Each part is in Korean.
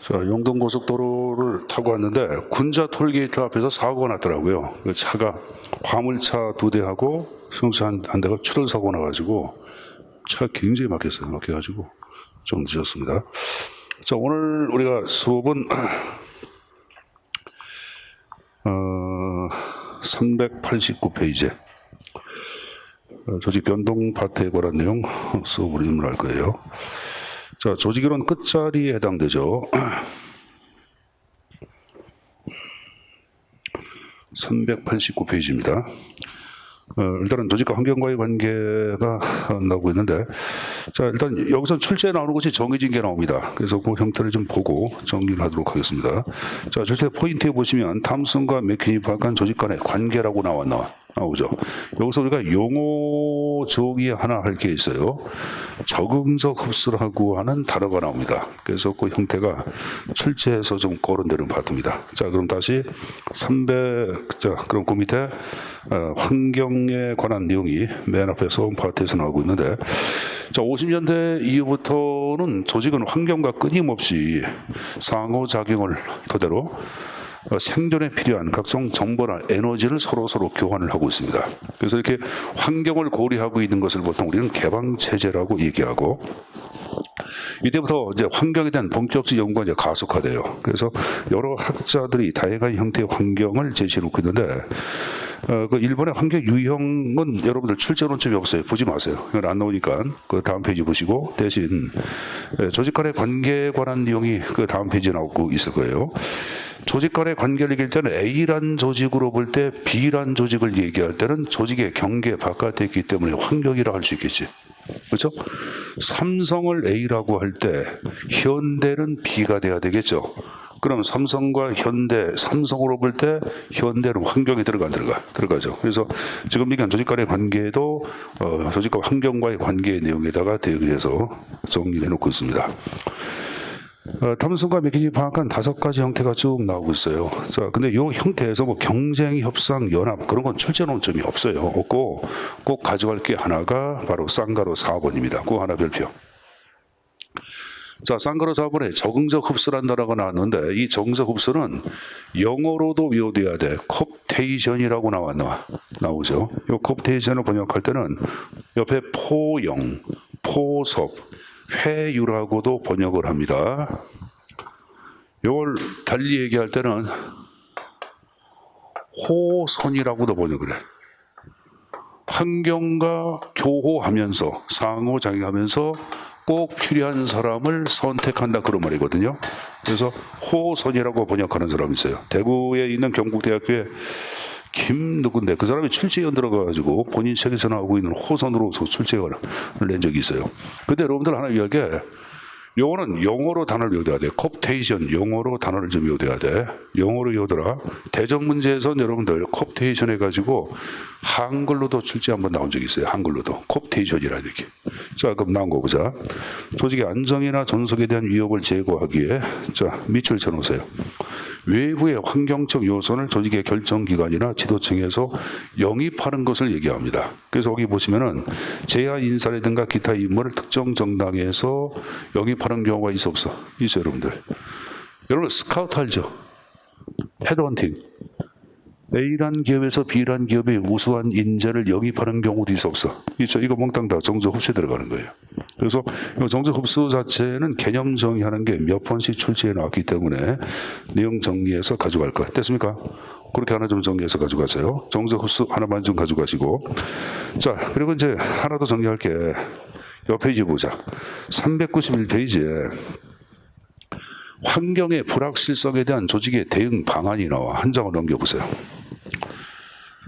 자, 영동고속도로를 타고 왔는데 군자 톨게이트 앞에서 사고가 났더라고요. 그 차가 화물차 2대하고 승용차 한 대가 추돌 사고 나가지고 차 굉장히 막혔어요. 막혀가지고 좀 늦었습니다. 자, 오늘 우리가 수업은 389페이지 조직 변동 파트에 관한 내용 수업으로 입문할 거예요. 자, 조직이론 끝자리에 해당되죠. 389페이지입니다. 일단은 조직과 환경과의 관계가 나오고 있는데, 자, 일단 여기서 출제에 나오는 것이 정해진 게 나옵니다. 그래서 그 형태를 좀 보고 정리를 하도록 하겠습니다. 자, 출제 포인트에 보시면 탐슨과 맥키니파 간 조직 간의 관계라고 나오죠. 여기서 우리가 용어 정의 하나 할 게 있어요. 적응적 흡수라고 하는 단어가 나옵니다. 그래서 그 형태가 출제에서 좀 거론되는 파트입니다. 자, 그럼 다시 300, 자, 그럼 그 밑에 환경에 관한 내용이 맨 앞에서 파트에서 나오고 있는데, 자, 50년대 이후부터는 조직은 환경과 끊임없이 상호작용을 토대로 생존에 필요한 각종 정보나 에너지를 서로 교환을 하고 있습니다. 그래서 이렇게 환경을 고려하고 있는 것을 보통 우리는 개방체제라고 얘기하고, 이때부터 이제 환경에 대한 본격적 연구가 이제 가속화돼요. 그래서 여러 학자들이 다양한 형태의 환경을 제시해놓고 있는데, 그 일본의 환경 유형은 여러분들 출제 논점이 없어요. 보지 마세요. 이건 안 나오니까 그 다음 페이지 보시고, 대신 조직 간의 관계에 관한 내용이 그 다음 페이지에 나오고 있을 거예요. 조직 간의 관계를 얘기할 때는 A란 조직으로 볼 때 B란 조직을 얘기할 때는 조직의 경계 바깥에 있기 때문에 환경이라 할 수 있겠지. 그렇죠? 삼성을 A라고 할 때 현대는 B가 돼야 되겠죠. 그럼 삼성과 현대, 삼성으로 볼 때 현대는 환경에 들어가죠. 그래서 지금 얘기한 조직 간의 관계도 조직과 환경과의 관계의 내용에다가 대응해서 정리해 놓고 있습니다. 탐슨과 맥키니 파악한 5가지 형태가 쭉 나오고 있어요. 자, 근데 이 형태에서 뭐 경쟁, 협상, 연합 그런 건 출제 논점이 없고 꼭 가져갈 게 하나가 바로 쌍가로 4번입니다. 그거 하나 별표. 자, 쌍가로 4번에 적응적 흡수란 단어가 나왔는데, 이 적응적 흡수는 영어로도 외워둬야 돼. 콥테이션이라고 나오죠. 이 콥테이션을 번역할 때는 옆에 포영, 포섭, 회유라고도 번역을 합니다. 이걸 달리 얘기할 때는 호선이라고도 번역을 해. 환경과 교호하면서 상호작용하면서 꼭 필요한 사람을 선택한다, 그런 말이거든요. 그래서 호선이라고 번역하는 사람이 있어요. 대구에 있는 경북대학교에 누군데 그 사람이 출제위원 들어가가지고 본인 책에서 나오고 있는 호선으로 출제위원을 낸 적이 있어요. 근데 여러분들 하나 이야기, 요거는 영어로 단어를 외워야 돼. 콥테이션, 영어로 단어를 좀 외워야 돼. 영어로 외우더라. 대전 문제에서는 여러분들 콥테이션 해가지고 한글로도 출제 한번 나온 적이 있어요. 한글로도 콥테이션이라는 얘기. 자, 그럼 나온 거 보자. 조직의 안정이나 존속에 대한 위협을 제거하기에, 자, 밑줄 쳐놓으세요. 외부의 환경적 요소를 조직의 결정기관이나 지도층에서 영입하는 것을 얘기합니다. 그래서 여기 보시면은 제야 인사라든가 기타 인물을 특정 정당에서 영입하는 경우가 있어요, 여러분들. 여러분 스카우트 알죠? 헤드헌팅. A란 기업에서 B란 기업의 우수한 인재를 영입하는 경우도 있어. 있죠. 이거 몽땅 다 정적 흡수에 들어가는 거예요. 그래서 정적 흡수 자체는 개념 정의하는 게 몇 번씩 출제해 나왔기 때문에 내용 정리해서 가져갈 거야. 됐습니까? 그렇게 하나 좀 정리해서 가져가세요. 정적 흡수 하나만 좀 가져가시고. 자, 그리고 이제 하나 더 정리할게. 옆 페이지 보자. 391페이지에 환경의 불확실성에 대한 조직의 대응 방안이 나와. 한 장을 넘겨보세요.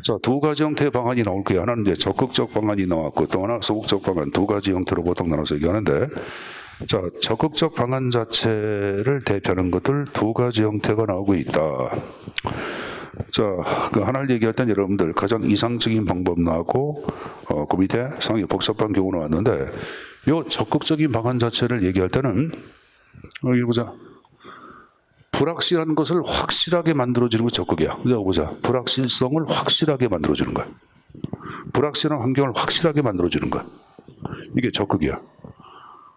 자, 2가지 형태의 방안이 나올 거예요. 하나는 이제 적극적 방안이 나왔고, 또 하나 소극적 방안, 2가지 형태로 보통 나눠서 얘기하는데, 자, 적극적 방안 자체를 대표하는 것들 2가지 형태가 나오고 있다. 자, 그 하나를 얘기할 땐 여러분들 가장 이상적인 방법 나왔고, 그 밑에 상당히 복잡한 경우 나왔는데, 이 적극적인 방안 자체를 얘기할 때는, 여기 보자. 불확실한 것을 확실하게 만들어주는 게 적극이야. 여기 보자. 불확실성을 확실하게 만들어주는 거야. 불확실한 환경을 확실하게 만들어주는 거야. 이게 적극이야.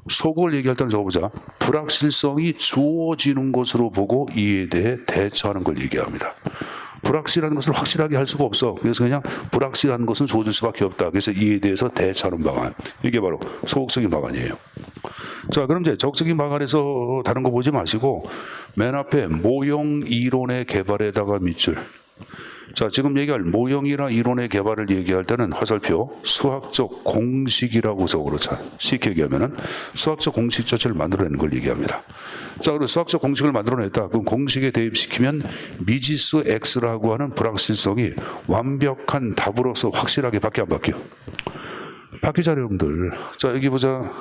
소극을 얘기할 때는 적어보자. 불확실성이 주어지는 것으로 보고 이에 대해 대처하는 걸 얘기합니다. 불확실한 것을 확실하게 할 수가 없어. 그래서 그냥 불확실한 것은 주어질 수밖에 없다. 그래서 이에 대해서 대처하는 방안. 이게 바로 소극적인 방안이에요. 자, 그럼 이제 적극적인 방안에서 다른 거 보지 마시고 맨 앞에 모형 이론의 개발에다가 밑줄. 자, 지금 얘기할 모형이나 이론의 개발을 얘기할 때는 화살표 수학적 공식이라고 적어로 쉽게 얘기하면은 수학적 공식 자체를 만들어내는 걸 얘기합니다. 자, 그리고 수학적 공식을 만들어냈다. 그럼 공식에 대입시키면 미지수 x라고 하는 불확실성이 완벽한 답으로서 확실하게 밖에 안 바뀌어. 바뀌잖아요, 여러분들. 자, 여기 보자.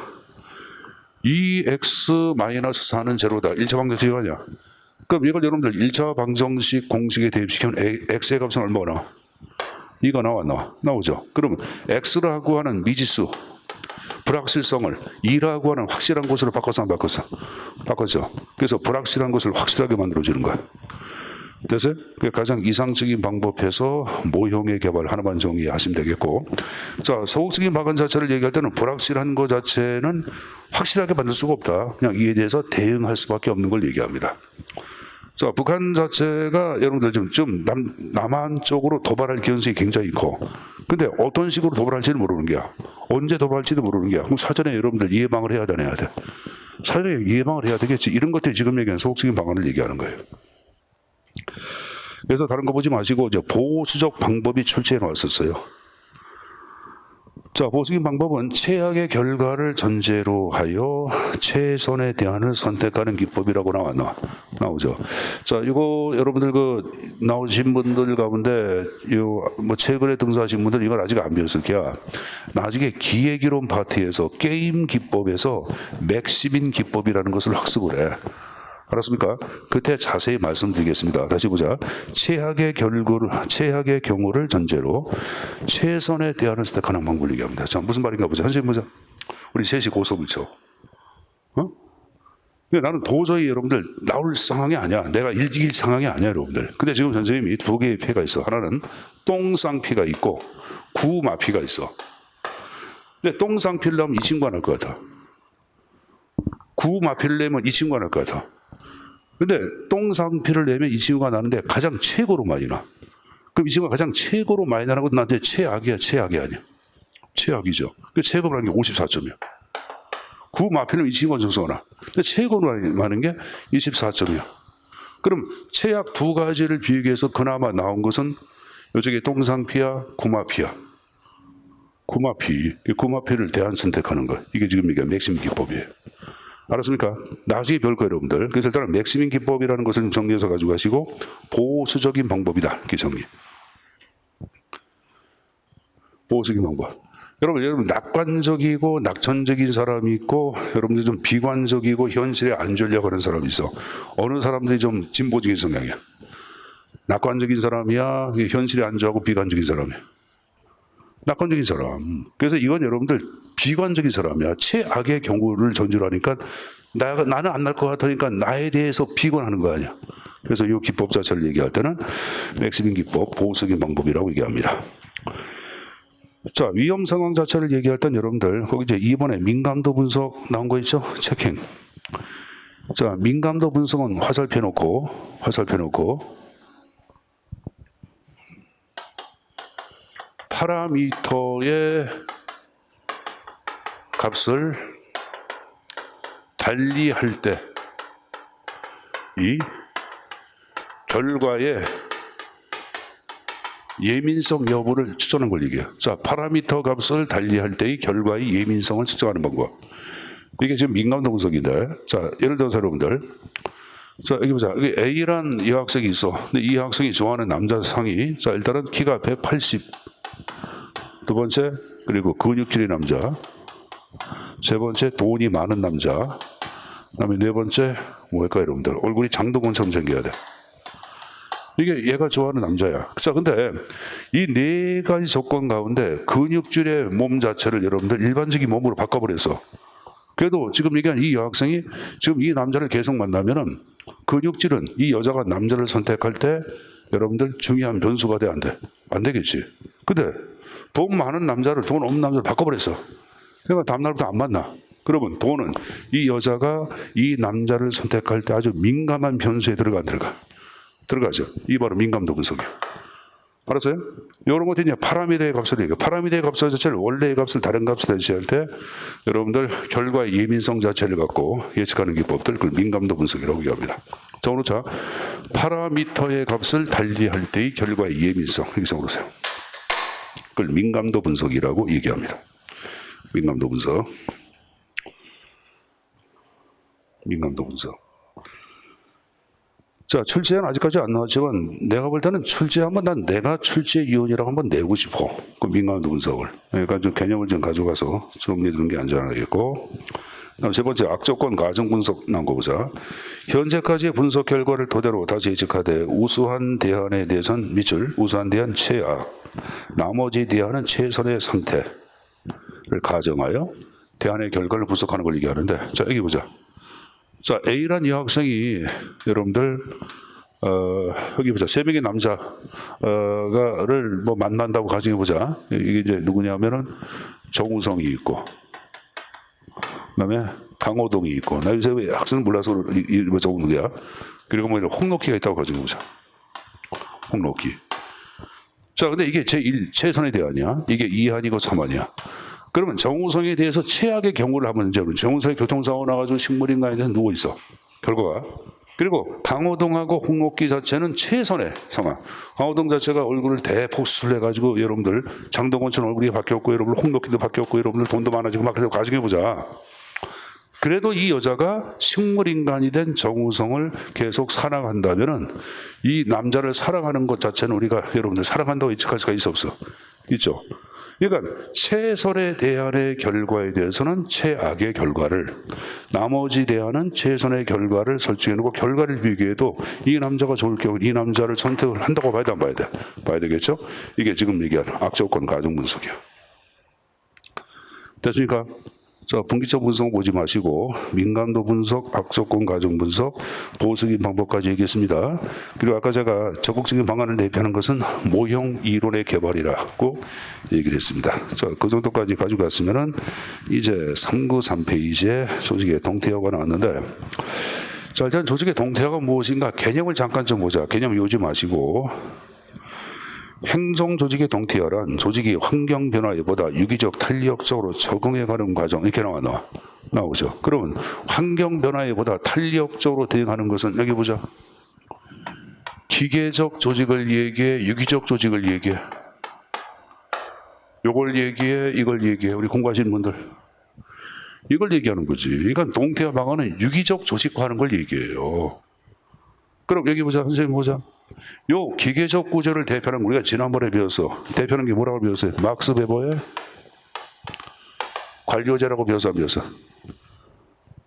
2x-4는 제로다. 1차 방정식이 아니야. 그럼 이걸 여러분들 1차 방정식 공식에 대입시키면 x의 값은 얼마가 나와? 2가 나오죠. 그러면 x라고 하는 미지수 불확실성을 2라고 하는 확실한 것으로 바꿔서 안 바꿨어? 바꿨죠. 그래서 불확실한 것을 확실하게 만들어주는 거야. 됐어요? 그게 가장 이상적인 방법에서 모형의 개발 하나만 정의하시면 되겠고, 자, 소극적인 방안 자체를 얘기할 때는 불확실한 것 자체는 확실하게 만들 수가 없다. 그냥 이에 대해서 대응할 수밖에 없는 걸 얘기합니다. 자, 북한 자체가 여러분들 좀 남한 쪽으로 도발할 가능성이 굉장히 커. 근데 어떤 식으로 도발할지는 모르는 게야. 언제 도발할지도 모르는 게야. 그럼 사전에 여러분들 예방을 해야 되나 해야 돼. 사전에 예방을 해야 되겠지. 이런 것들이 지금 얘기하는 소극적인 방안을 얘기하는 거예요. 그래서 다른 거 보지 마시고 이제 보수적 방법이 출제해 나왔었어요. 자, 보수적인 방법은 최악의 결과를 전제로 하여 최선의 대안을 선택하는 기법이라고 나오죠. 자, 이거 여러분들 나오신 분들 가운데 뭐 최근에 등수하신 분들 이걸 아직 안 배웠을 게야. 나중에 기획이론 파트에서 게임 기법에서 맥시민 기법이라는 것을 학습을 해. 알았습니까? 그때 자세히 말씀드리겠습니다. 다시 보자. 최악의 경우를 전제로 최선의 대안을 선택하는 방법을 얘기합니다. 자, 무슨 말인가 보자. 선생님 보자. 우리 셋이 고속을 쳐. 나는 도저히 여러분들 나올 상황이 아니야. 내가 이길 상황이 아니야, 여러분들. 근데 지금 선생님이 두 개의 피가 있어. 하나는 똥쌍피가 있고 구마피가 있어. 근데 똥쌍피를 하면 이 친구가 날 것 같아. 구마피를 내면 이 친구가 날 것 같아. 근데 똥상피를 내면 이 친구가 나는데 가장 최고로 많이 나. 그럼 이 친구가 가장 최고로 많이 나는 것도 나한테 최악이 아니야. 최악이죠. 그 최고라는 게 54점이야. 구마피는 이 친구가 정성을 나. 근데 최고로 많은 게 24점이야. 그럼 최악 두 가지를 비교해서 그나마 나온 것은 이쪽에 똥상피야, 구마피야. 구마피를 대안 선택하는 거. 이게 지금 이게 맥심 기법이에요. 알았습니까? 나중에 배울 거예요, 여러분들. 그래서 일단 맥시민 기법이라는 것을 좀 정리해서 가지고 가시고 보수적인 방법이다. 이렇게 정리. 보수적인 방법. 여러분 낙관적이고 낙천적인 사람이 있고 여러분들 좀 비관적이고 현실에 안 졸려고 하는 사람이 있어. 어느 사람들이 좀 진보적인 성향이야. 낙관적인 사람이야, 현실에 안 좋아하고 비관적인 사람이야. 낙관적인 사람. 그래서 이건 여러분들 비관적인 사람이야. 최악의 경우를 전제로 하니까 나는 안 날 것 같으니까 나에 대해서 비관하는 거 아니야. 그래서 이 기법 자체를 얘기할 때는 맥시민 기법, 보수적인 방법이라고 얘기합니다. 자, 위험 상황 자체를 얘기할 땐 여러분들 거기 이제 이번에 민감도 분석 나온 거 있죠? 체킹. 자, 민감도 분석은 화살표 놓고 파라미터의 값을 달리할 때 이 결과의 예민성 여부를 측정하는 걸 얘기해요. 자, 파라미터 값을 달리할 때의 결과의 예민성을 측정하는 방법. 이게 지금 민감도 분석인데, 자, 예를 들어서 여러분들, 자, 여기 보자. 여기 A란 여학생이 있어. 근데 이 학생이 좋아하는 남자 상이, 자, 일단은 키가 180. 두 번째, 그리고 근육질의 남자. 세 번째, 돈이 많은 남자. 그 다음에 네 번째, 뭘까요, 여러분들? 얼굴이 장동건처럼 생겨야 돼. 이게 얘가 좋아하는 남자야. 자, 근데 이 네 가지 조건 가운데 근육질의 몸 자체를 여러분들 일반적인 몸으로 바꿔버렸어. 그래도 지금 얘기한 이 여학생이 지금 이 남자를 계속 만나면은 근육질은 이 여자가 남자를 선택할 때 여러분들 중요한 변수가 돼, 안 돼? 안 되겠지. 근데 돈 많은 남자를 돈 없는 남자로 바꿔버렸어. 그러니까 다음날부터 안 만나. 그러면 도는 이 여자가 이 남자를 선택할 때 아주 민감한 변수에 들어가 안 들어가? 들어가죠. 이 바로 민감도 분석이에요. 알았어요? 이런 것도 이제 파라미터의 값을 얘기해요. 파라미터의 값 자체를 원래의 값을 다른 값을 대체할 때 여러분들 결과의 예민성 자체를 갖고 예측하는 기법들, 그걸 민감도 분석이라고 얘기합니다. 자, 오늘 자 파라미터의 값을 달리할 때의 결과의 예민성 이렇게 적어보세요. 그걸 민감도 분석이라고 얘기합니다. 민감도 분석. 민감도 분석. 자, 출제는 아직까지 안 나왔지만 내가 볼 때는 출제하면 난 내가 출제 이론이라고 한번 내고 싶어. 그 민감도 분석을. 그러니까 좀 개념을 좀 가져가서 정리해두는 게 안전하겠고. 다음 세 번째 악조건 가정 분석 나온 거 보자. 현재까지의 분석 결과를 토대로 다시 예측하되 우수한 대안에 대해서는 밑줄, 우수한 대안 최악, 나머지 대안은 최선의 상태를 가정하여 대안의 결과를 분석하는 걸 얘기하는데, 자 여기 보자. 자, A란 여학생이 여러분들 여기 보자. 3명의 남자를 뭐 만난다고 가정해 보자. 이게 이제 누구냐면은 정우성이 있고, 그다음에 강호동이 있고, 나 요새 왜 학생 몰라서 뭐 적은 거야. 그리고 뭐 홍록기가 있다고 가정해 보자. 홍록기. 자, 근데 이게 제1 최선의 대안이야. 이게 2안이고 3안이야. 그러면 정우성에 대해서 최악의 경우를 하면 이제 정우성이 교통사고 나가지고 식물인간에 대해서 누워 있어. 결과가. 그리고 강호동하고 홍록기 자체는 최선의 상황. 강호동 자체가 얼굴을 대폭 수술을 해가지고 여러분들 장동건처럼 얼굴이 바뀌었고, 여러분들 홍록기도 바뀌었고, 여러분들 돈도 많아지고 막 그래서 가지고 보자. 그래도 이 여자가 식물인간이 된 정우성을 계속 사랑한다면은 이 남자를 사랑하는 것 자체는 우리가 여러분들 사랑한다고 예측할 수가 있어 없어? 있죠. 그러니까 최선의 대안의 결과에 대해서는 최악의 결과를, 나머지 대안은 최선의 결과를 설정해놓고 결과를 비교해도 이 남자가 좋을 경우 이 남자를 선택을 한다고 봐야 돼, 안 봐야 돼? 봐야 되겠죠? 이게 지금 얘기한 악조건 가정 분석이야. 됐습니까? 자, 분기점 분석 보지 마시고 민감도 분석, 악조건 가정 분석, 보수적인 방법까지 얘기했습니다. 그리고 아까 제가 적극적인 방안을 대표하는 것은 모형 이론의 개발이라고 얘기를 했습니다. 자, 그 정도까지 가지고 갔으면은 이제 393페이지에 조직의 동태화가 나왔는데, 자, 일단 조직의 동태화가 무엇인가 개념을 잠깐 좀 보자. 개념 외우지 마시고. 행정 조직의 동태화란 조직이 환경 변화에 보다 유기적 탄력적으로 적응해가는 과정, 이렇게 나오죠. 그러면 환경 변화에 보다 탄력적으로 대응하는 것은 여기 보자. 기계적 조직을 얘기해, 유기적 조직을 얘기해. 요걸 얘기해, 이걸 얘기해. 우리 공부하시는 분들 이걸 얘기하는 거지. 그러니까 동태화 방안은 유기적 조직화하는 걸 얘기해요. 그럼 여기 보자. 선생님 보자. 요 기계적 구조를 대표하는 우리가 지난번에 배웠어. 대표하는 게 뭐라고 배웠어요? 막스 베버의 관료제라고 배웠어, 안 배웠어?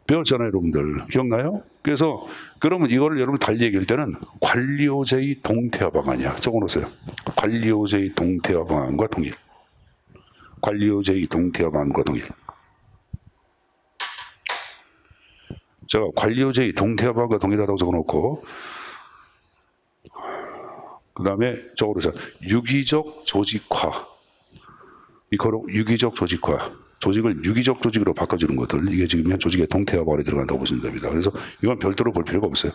배웠잖아요, 여러분들. 기억나요? 그래서 그러면 이거를 여러분 달리 얘기할 때는 관료제의 동태화 방안이야. 적어놓으세요. 관료제의 동태화 방안과 동일. 관료제의 동태화 방안과 동일. 제가 관료제의 동태화 방안과 동일하다고 적어놓고, 그 다음에 적어놓으세요. 유기적 조직화. 이거로 유기적 조직화. 조직을 유기적 조직으로 바꿔주는 것들. 이게 지금 조직의 동태화 방안에 들어간다고 보시면 됩니다. 그래서 이건 별도로 볼 필요가 없어요.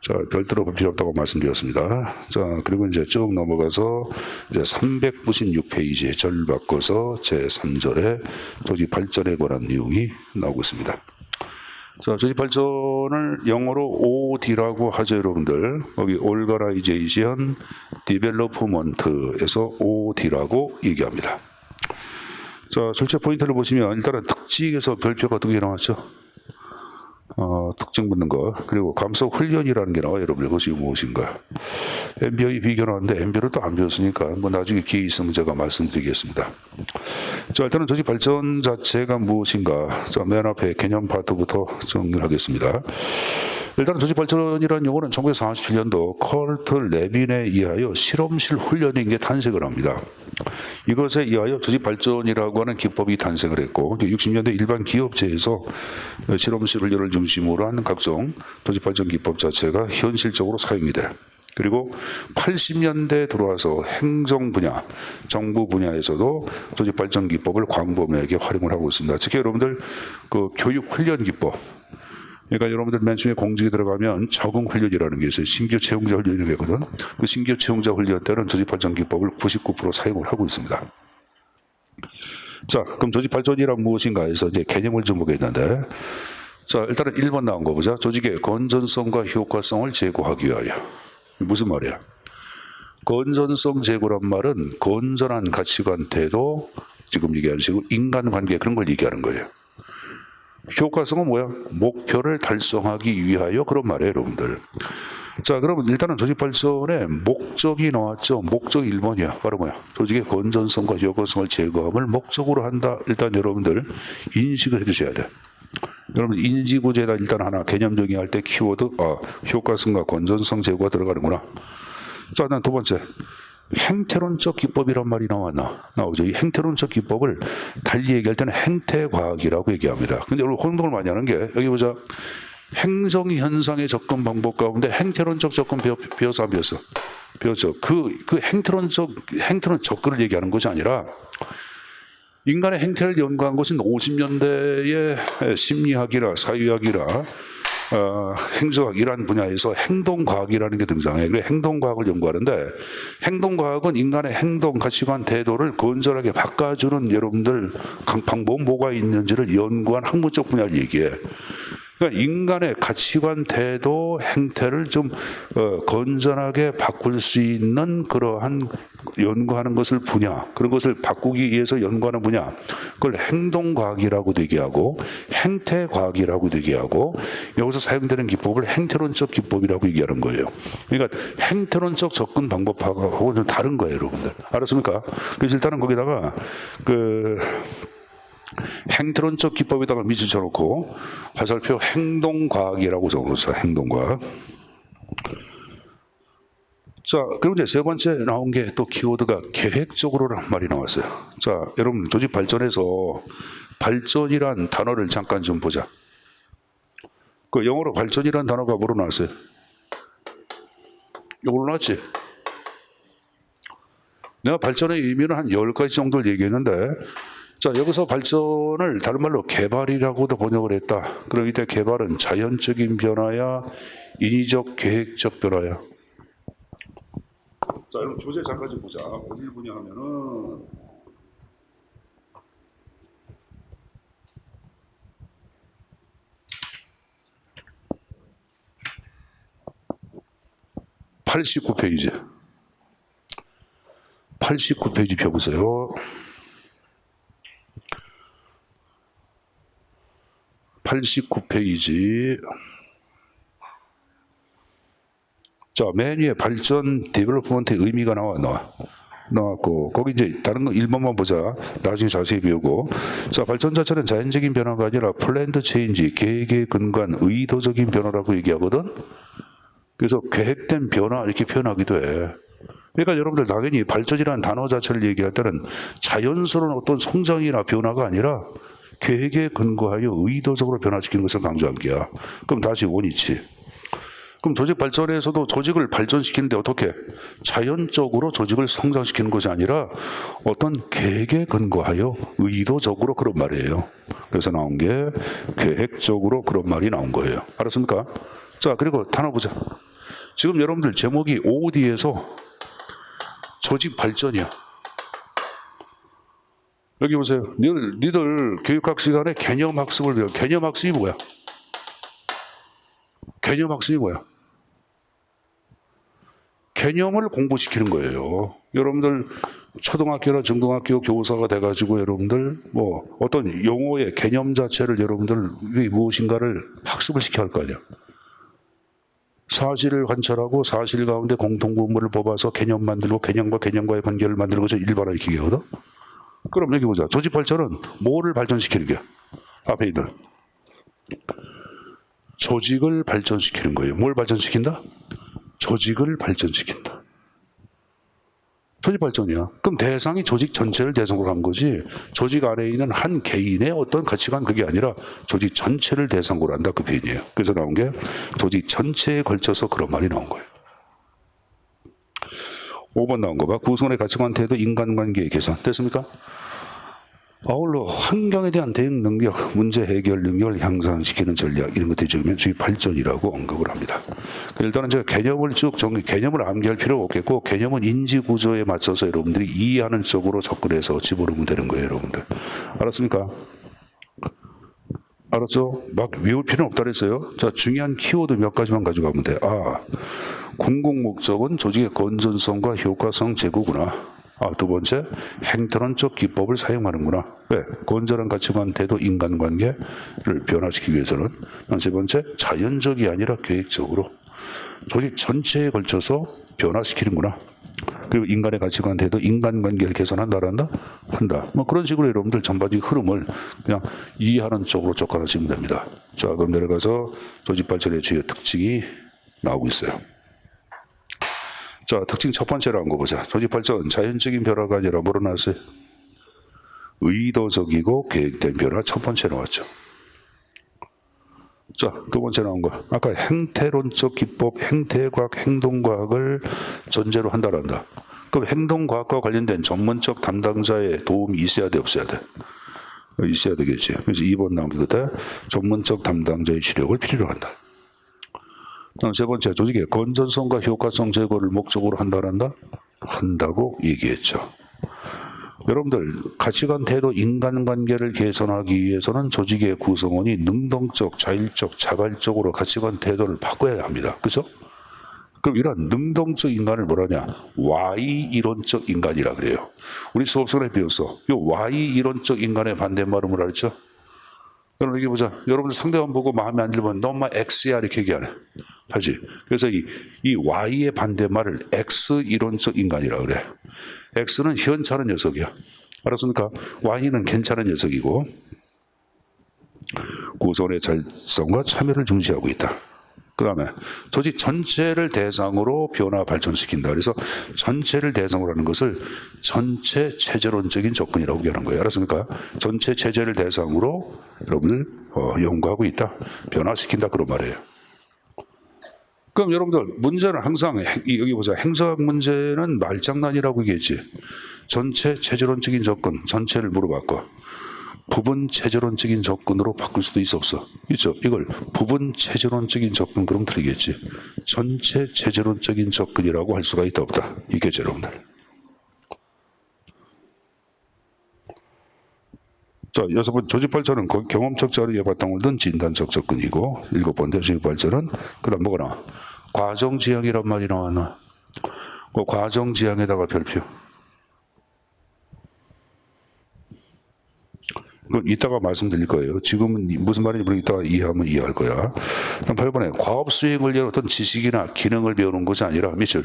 자, 별도로 볼 필요 없다고 말씀드렸습니다. 자, 그리고 이제 쭉 넘어가서 이제 396페이지에 절 바꿔서 제3절에 조직 발전에 관한 내용이 나오고 있습니다. 자, 조직 발전을 영어로 OD라고 하죠, 여러분들. 여기 Organization Development에서 OD라고 얘기합니다. 자, 출제 포인트를 보시면 일단은 특징에서 별표가 2개 나왔죠. 특징 붙는 거. 그리고 감속 훈련이라는 게 나와요, 여러분들. 그것이 무엇인가. MBA 비교 나왔는데 MBA를 또 안 배웠으니까 뭐 나중에 기회 있으면 제가 말씀드리겠습니다. 자, 일단은 조직 발전 자체가 무엇인가. 자, 맨 앞에 개념 파트부터 정리를 하겠습니다. 일단은 조직 발전이라는 용어는 1947년도 컬트 레빈에 의하여 실험실 훈련인 게 탄생을 합니다. 이것에 의하여 조직 발전이라고 하는 기법이 탄생을 했고, 60년대 일반 기업체에서 실험실 훈련을 중심으로 하는 각종 조직 발전 기법 자체가 현실적으로 사용이 돼. 그리고 80년대 들어와서 행정 분야, 정부 분야에서도 조직발전기법을 광범위하게 활용을 하고 있습니다. 특히 여러분들 그 교육훈련기법, 그러니까 여러분들 맨 처음에 공직에 들어가면 적응훈련이라는 게 있어요. 신규 채용자 훈련이 되거든. 그 신규 채용자 훈련 때는 조직발전기법을 99% 사용을 하고 있습니다. 자, 그럼 조직발전이란 무엇인가 해서 이제 개념을 좀 보겠는데, 자, 일단은 1번 나온 거 보자. 조직의 건전성과 효과성을 제고하기 위하여. 무슨 말이야? 건전성 제고란 말은 건전한 가치관, 태도, 지금 얘기하는 식으로 인간관계 그런 걸 얘기하는 거예요. 효과성은 뭐야? 목표를 달성하기 위하여 그런 말이에요, 여러분들. 자, 그러면 일단은 조직발전의 목적이 나왔죠. 목적 1번이야. 바로 뭐야? 조직의 건전성과 효과성을 제고함을 목적으로 한다. 일단 여러분들 인식을 해주셔야 돼. 여러분 인지구제다 일단 하나 개념 정의할 때 키워드 효과성과 건전성 제고가 들어가는구나. 자, 난 두 번째 행태론적 기법이란 말이 나오죠. 이 행태론적 기법을 달리 얘기할 때는 행태과학이라고 얘기합니다. 근데 여러분 혼동을 많이 하는 게 여기 보자. 행정 현상의 접근 방법 가운데 행태론적 접근 배웠어 안 배웠어? 배웠죠. 그 행태론 접근을 얘기하는 것이 아니라 인간의 행태를 연구한 것은 50년대의 심리학이라 사회학이라 행정학 이란 분야에서 행동과학이라는 게 등장해. 그래 행동과학을 연구하는데 행동과학은 인간의 행동, 가치관, 태도를 건전하게 바꿔주는 여러분들 방법 뭐가 있는지를 연구한 학문적 분야를 얘기해. 그러니까 인간의 가치관, 태도, 행태를 좀 건전하게 바꿀 수 있는 그러한 연구하는 것을 분야, 그런 것을 바꾸기 위해서 연구하는 분야, 그걸 행동과학이라고도 얘기하고 행태과학이라고도 얘기하고 여기서 사용되는 기법을 행태론적 기법이라고 얘기하는 거예요. 그러니까 행태론적 접근 방법하고 좀 다른 거예요, 여러분들. 알았습니까? 그래서 일단은 거기다가 행태론적 기법에다가 밑줄 쳐놓고 화살표 행동과학이라고 적어놓자. 행동과학. 자, 그리고 이제 세 번째 나온 게 또 키워드가 계획적으로라는 말이 나왔어요. 자, 여러분 조직 발전에서 발전이란 단어를 잠깐 좀 보자. 그 영어로 발전이란 단어가 뭐로 나왔어요? 이걸로 나왔지? 내가 발전의 의미는 한 10가지 정도를 얘기했는데, 자, 여기서 발전을 다른 말로 개발이라고도 번역을 했다. 그럼 이때 개발은 자연적인 변화야, 인위적, 계획적 변화야. 자, 여러분 교재 잠깐 좀 보자. 어딜 보냐 하면은 89페이지. 89페이지 펴보세요. 89페이지. 자, 맨 위에 발전 데벨로프먼트의 의미가 나왔고, 거기 이제 다른 거 1번만 보자. 나중에 자세히 배우고. 자, 발전 자체는 자연적인 변화가 아니라 플랜드 체인지, 계획에 근거한 의도적인 변화라고 얘기하거든. 그래서 계획된 변화 이렇게 표현하기도 해. 그러니까 여러분들 당연히 발전이라는 단어 자체를 얘기할 때는 자연스러운 어떤 성장이나 변화가 아니라 계획에 근거하여 의도적으로 변화시키는 것을 강조한 게야. 그럼 다시 원위치. 그럼 조직 발전에서도 조직을 발전시키는데 어떻게? 자연적으로 조직을 성장시키는 것이 아니라 어떤 계획에 근거하여 의도적으로 그런 말이에요. 그래서 나온 게 계획적으로 그런 말이 나온 거예요. 알았습니까? 자, 그리고 단어 보자. 지금 여러분들 제목이 OOD에서 조직 발전이야. 여기 보세요. 니들 교육학 시간에 개념 학습을 배워. 개념 학습이 뭐야? 개념 학습이 뭐야? 개념을 공부시키는 거예요. 여러분들 초등학교나 중등학교 교사가 돼가지고 여러분들 뭐 어떤 용어의 개념 자체를 여러분들 무엇인가를 학습을 시켜야 할 거 아니야. 사실을 관찰하고 사실 가운데 공통분모를 뽑아서 개념 만들고 개념과 개념과의 관계를 만드는 것이 일반화 익히기거든. 그럼 여기 보자. 조직 발전은 뭐를 발전시키는 게? 앞에 있는 조직을 발전시키는 거예요. 뭘 발전시킨다? 조직을 발전시킨다. 조직 발전이야. 그럼 대상이 조직 전체를 대상으로 한 거지, 조직 안에 있는 한 개인의 어떤 가치관 그게 아니라 조직 전체를 대상으로 한다, 그 표현이에요. 그래서 나온 게 조직 전체에 걸쳐서 그런 말이 나온 거예요. 5번 나온 거 봐. 구성원의 가치관, 태도, 인간관계의 개선. 됐습니까? 아울러 환경에 대한 대응 능력, 문제 해결 능력을 향상시키는 전략, 이런 것들이 적으면 주의 발전이라고 언급을 합니다. 일단은 제가 개념을 쭉 개념을 암기할 필요가 없겠고, 개념은 인지 구조에 맞춰서 여러분들이 이해하는 쪽으로 접근해서 집어넣으면 되는 거예요, 여러분들. 알았습니까? 알았죠? 막 외울 필요는 없다 그랬어요. 자, 중요한 키워드 몇 가지만 가져가면 돼. 아, 궁극 목적은 조직의 건전성과 효과성 제고구나. 아, 두 번째, 행태론적 기법을 사용하는구나. 왜? 건전한 가치관, 태도, 인간관계를 변화시키기 위해서는. 세 번째, 자연적이 아니라 계획적으로 조직 전체에 걸쳐서 변화시키는구나. 그리고 인간의 가치관, 태도, 인간관계를 개선한다란다? 한다. 뭐 그런 식으로 여러분들 전반적인 흐름을 그냥 이해하는 쪽으로 접근하시면 됩니다. 자, 그럼 내려가서 조직 발전의 주요 특징이 나오고 있어요. 자, 특징 첫 번째로 한 거 보자. 조직 발전, 자연적인 변화가 아니라 뭐로 나왔어요? 의도적이고 계획된 변화 첫 번째 나왔죠. 자, 두 번째 나온 거. 아까 행태론적 기법, 행태과학, 행동과학을 전제로 한다란다. 그럼 행동과학과 관련된 전문적 담당자의 도움이 있어야 돼, 없어야 돼? 있어야 되겠지. 그래서 2번 나온 게 그때 전문적 담당자의 지력을 필요로 한다. 세 번째, 조직의 건전성과 효과성 제고를 목적으로 한다란다? 한다고 얘기했죠. 여러분들, 가치관, 태도, 인간관계를 개선하기 위해서는 조직의 구성원이 능동적, 자율적, 자발적으로 가치관, 태도를 바꿔야 합니다. 그죠? 그럼 이런 능동적 인간을 뭐라냐? Y 이론적 인간이라 그래요. 우리 수업 시간에 배웠어. 이 Y 이론적 인간의 반대말은 뭐라 그랬죠? 여러분 여기 보자. 여러분들 상대방 보고 마음에 안 들면 너 엄마 X야 이렇게 얘기하네. 하지. 그래서 이 Y의 반대말을 X 이론적 인간이라 그래. X는 현찮은 녀석이야. 알았습니까? Y는 괜찮은 녀석이고 구성원의 자율성과 참여를 중시하고 있다. 그 다음에 조직 전체를 대상으로 변화 발전시킨다. 그래서 전체를 대상으로 하는 것을 전체 체제론적인 접근이라고 얘기하는 거예요. 알았습니까? 전체 체제를 대상으로 여러분들 연구하고 있다. 변화시킨다. 그런 말이에요. 그럼 여러분들 문제는 항상 여기 보자. 행사학 문제는 말장난이라고 얘기했지. 전체 체제론적인 접근, 전체를 물어봤고 부분 체제론적인 접근으로 바꿀 수도 있어 없어? 있죠. 이걸 부분 체제론적인 접근 그럼 틀리겠지. 전체 체제론적인 접근이라고 할 수가 있다 없다? 있겠죠, 여러분들. 자, 6번 조직 발전은 경험적 자료에 바탕을 둔 진단적 접근이고 7번째 조직 발전은 그다음 뭐가 나와? 과정 지향이란 말이 나왔나? 그 과정 지향에다가 별표. 그건 이따가 말씀드릴 거예요. 지금은 무슨 말인지 모르겠 이따가 이해하면 이해할 거야. 8번에 과업 수행을 위한 어떤 지식이나 기능을 배우는 것이 아니라 미술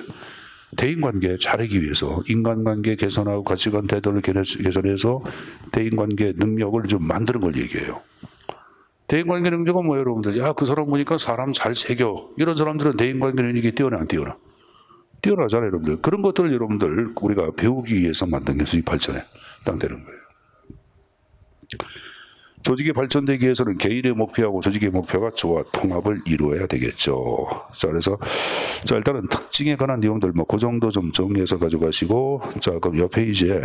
대인관계 잘하기 위해서 인간관계 개선하고 가치관 태도를 개선해서 대인관계 능력을 좀 만드는 걸 얘기해요. 대인관계 능력은 뭐예요, 여러분들? 야, 그 사람 보니까 사람 잘 새겨. 이런 사람들은 대인관계 능력이 뛰어나 안 뛰어나? 뛰어나잖아요, 여러분들. 그런 것들을 여러분들 우리가 배우기 위해서 만든 게 수직 발전에 해당되는 거예요. 조직이 발전되기 위해서는 개인의 목표하고 조직의 목표가 조화, 통합을 이루어야 되겠죠. 자, 그래서 자, 일단은 특징에 관한 내용들 뭐 그 정도 좀 정리해서 가져가시고, 자, 그럼 옆 페이지에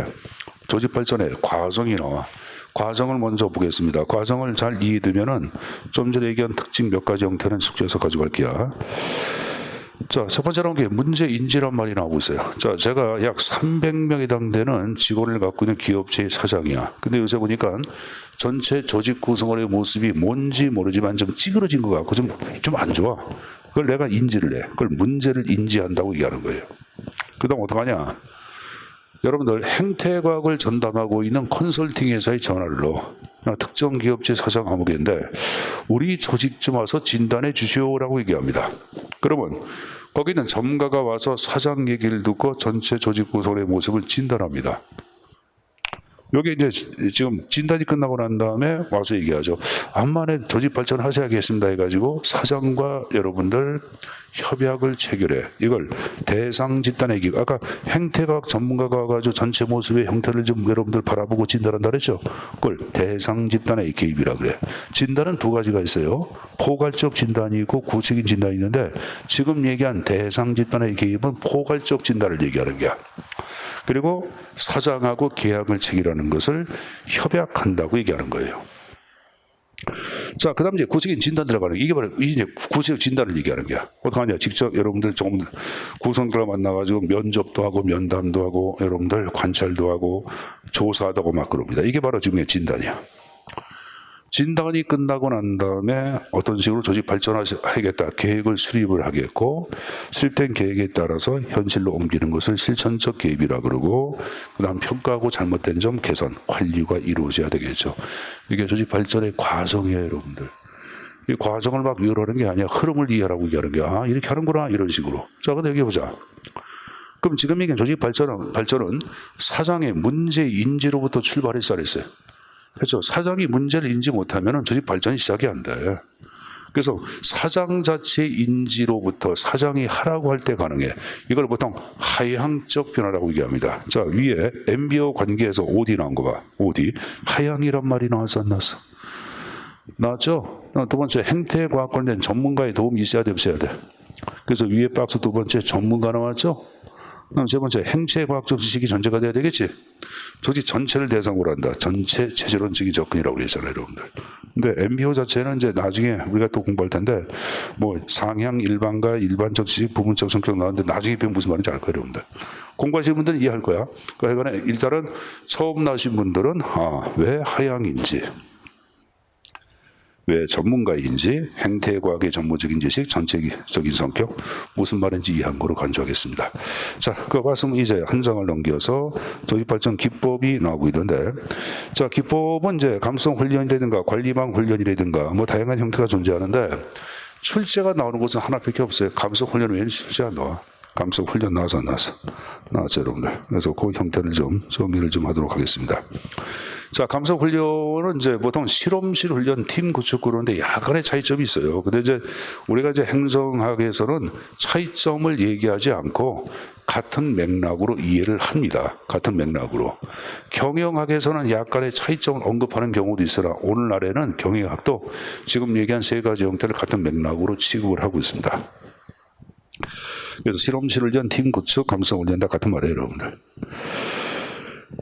조직 발전의 과정이 나와. 과정을 먼저 보겠습니다. 과정을 잘 이해되면은 좀 전에 얘기한 특징 몇 가지 형태는 숙제에서 가져갈게요. 자, 첫 번째 나온 게 문제 인지란 말이 나오고 있어요. 자, 제가 약 300명에 해당되는 직원을 갖고 있는 기업체의 사장이야. 근데 요새 보니까 전체 조직 구성원의 모습이 뭔지 모르지만 좀 찌그러진 것 같고 좀 안 좋아. 그걸 내가 인지를 해. 그걸 문제를 인지한다고 얘기하는 거예요. 그 다음 어떡하냐? 여러분들 행태과학을 전담하고 있는 컨설팅 회사의 전화를 넣어. 특정 기업체 사장 아무개인데 우리 조직 좀 와서 진단해 주시오라고 얘기합니다. 그러면 거기는 전문가가 와서 사장 얘기를 듣고 전체 조직 구성원의 모습을 진단합니다. 요게 이제 지금 진단이 끝나고 난 다음에 와서 얘기하죠. 암만에 조직 발전하셔야겠습니다 해가지고 사장과 여러분들 협약을 체결해. 이걸 대상 진단의 기업. 아까 행태과학 전문가가 와가지고 전체 모습의 형태를 좀 여러분들 바라보고 진단한다 그랬죠. 그걸 대상 진단의 개입이라 그래. 진단은 두 가지가 있어요. 포괄적 진단이 있고 구체적인 진단이 있는데 지금 얘기한 대상 진단의 개입은 포괄적 진단을 얘기하는 거야. 그리고 사장하고 계약을 체결하는 것을 협약한다고 얘기하는 거예요. 자, 그 다음 이제 구체적인 진단 들어가는 이게 바로 이제 구체적 진단을 얘기하는 거야. 어떻게 하냐? 직접 여러분들 조금 구성들과 만나가지고 면접도 하고 면담도 하고 여러분들 관찰도 하고 조사도 하고 막 그럽니다. 이게 바로 지금의 진단이야. 진단이 끝나고 난 다음에 어떤 식으로 조직 발전하겠다 계획을 수립을 하겠고 수립된 계획에 따라서 현실로 옮기는 것을 실천적 개입이라 그러고 그다음 평가하고 잘못된 점 개선 관리가 이루어져야 되겠죠. 이게 조직 발전의 과정이에요, 여러분들. 이 과정을 막 이해하는 게 아니야. 흐름을 이해하라고 얘기하는 게 아, 이렇게 하는구나 이런 식으로. 자, 근데 여기 보자. 그럼 지금 얘기한 조직 발전은 사장의 문제 인지로부터 출발해서 했어요. 그렇죠. 사장이 문제를 인지 못하면 조직 발전이 시작이 안 돼. 그래서 사장 자체의 인지로부터 사장이 하라고 할 때 가능해. 이걸 보통 하향적 변화라고 얘기합니다. 자, 위에 MBO 관계에서 OD 나온 거 봐. OD. 하향이란 말이 나왔어, 안 나왔어? 나왔죠? 두 번째, 행태과학 관련 전문가의 도움이 있어야 돼, 없어야 돼? 그래서 위에 박스 두 번째, 전문가 나왔죠? 그럼 세 번째, 행체과학적 지식이 전제가 돼야 되겠지? 조직 전체를 대상으로 한다. 전체 체제론적인 접근이라고 그랬잖아요, 여러분들. 근데 MBO 자체는 이제 나중에 우리가 또 공부할 텐데, 뭐 상향 일반과 일반적 지식, 부분적 성격 나왔는데 나중에 배우면 무슨 말인지 알 거예요, 여러분들. 공부하시는 분들은 이해할 거야. 그러니까 일단은 처음 나오신 분들은 왜 하향인지, 왜 전문가인지, 행태과학의 전문적인 지식, 전체적인 성격, 무슨 말인지 이해한 거로 간주하겠습니다. 자, 그 말씀 이제 한 장을 넘겨서 조직발전 기법이 나오고 있는데, 자, 기법은 이제 감수성 훈련이라든가 관리망 훈련이라든가 뭐 다양한 형태가 존재하는데, 출제가 나오는 곳은 하나밖에 없어요. 감수성 훈련 외에는 출제 안 나와. 감수성 훈련 나와서 안 나왔어? 나왔죠, 여러분들. 그래서 그 형태를 좀 정리를 좀 하도록 하겠습니다. 자, 감수성 훈련은 이제 보통 실험실 훈련, 팀 구축 그러는데 약간의 차이점이 있어요. 근데 이제 우리가 이제 행정학에서는 차이점을 얘기하지 않고 같은 맥락으로 이해를 합니다. 같은 맥락으로. 경영학에서는 약간의 차이점을 언급하는 경우도 있으나 오늘날에는 경영학도 지금 얘기한 세 가지 형태를 같은 맥락으로 취급을 하고 있습니다. 그래서 실험실 훈련, 팀 구축, 감수성 훈련 다 같은 말이에요, 여러분들.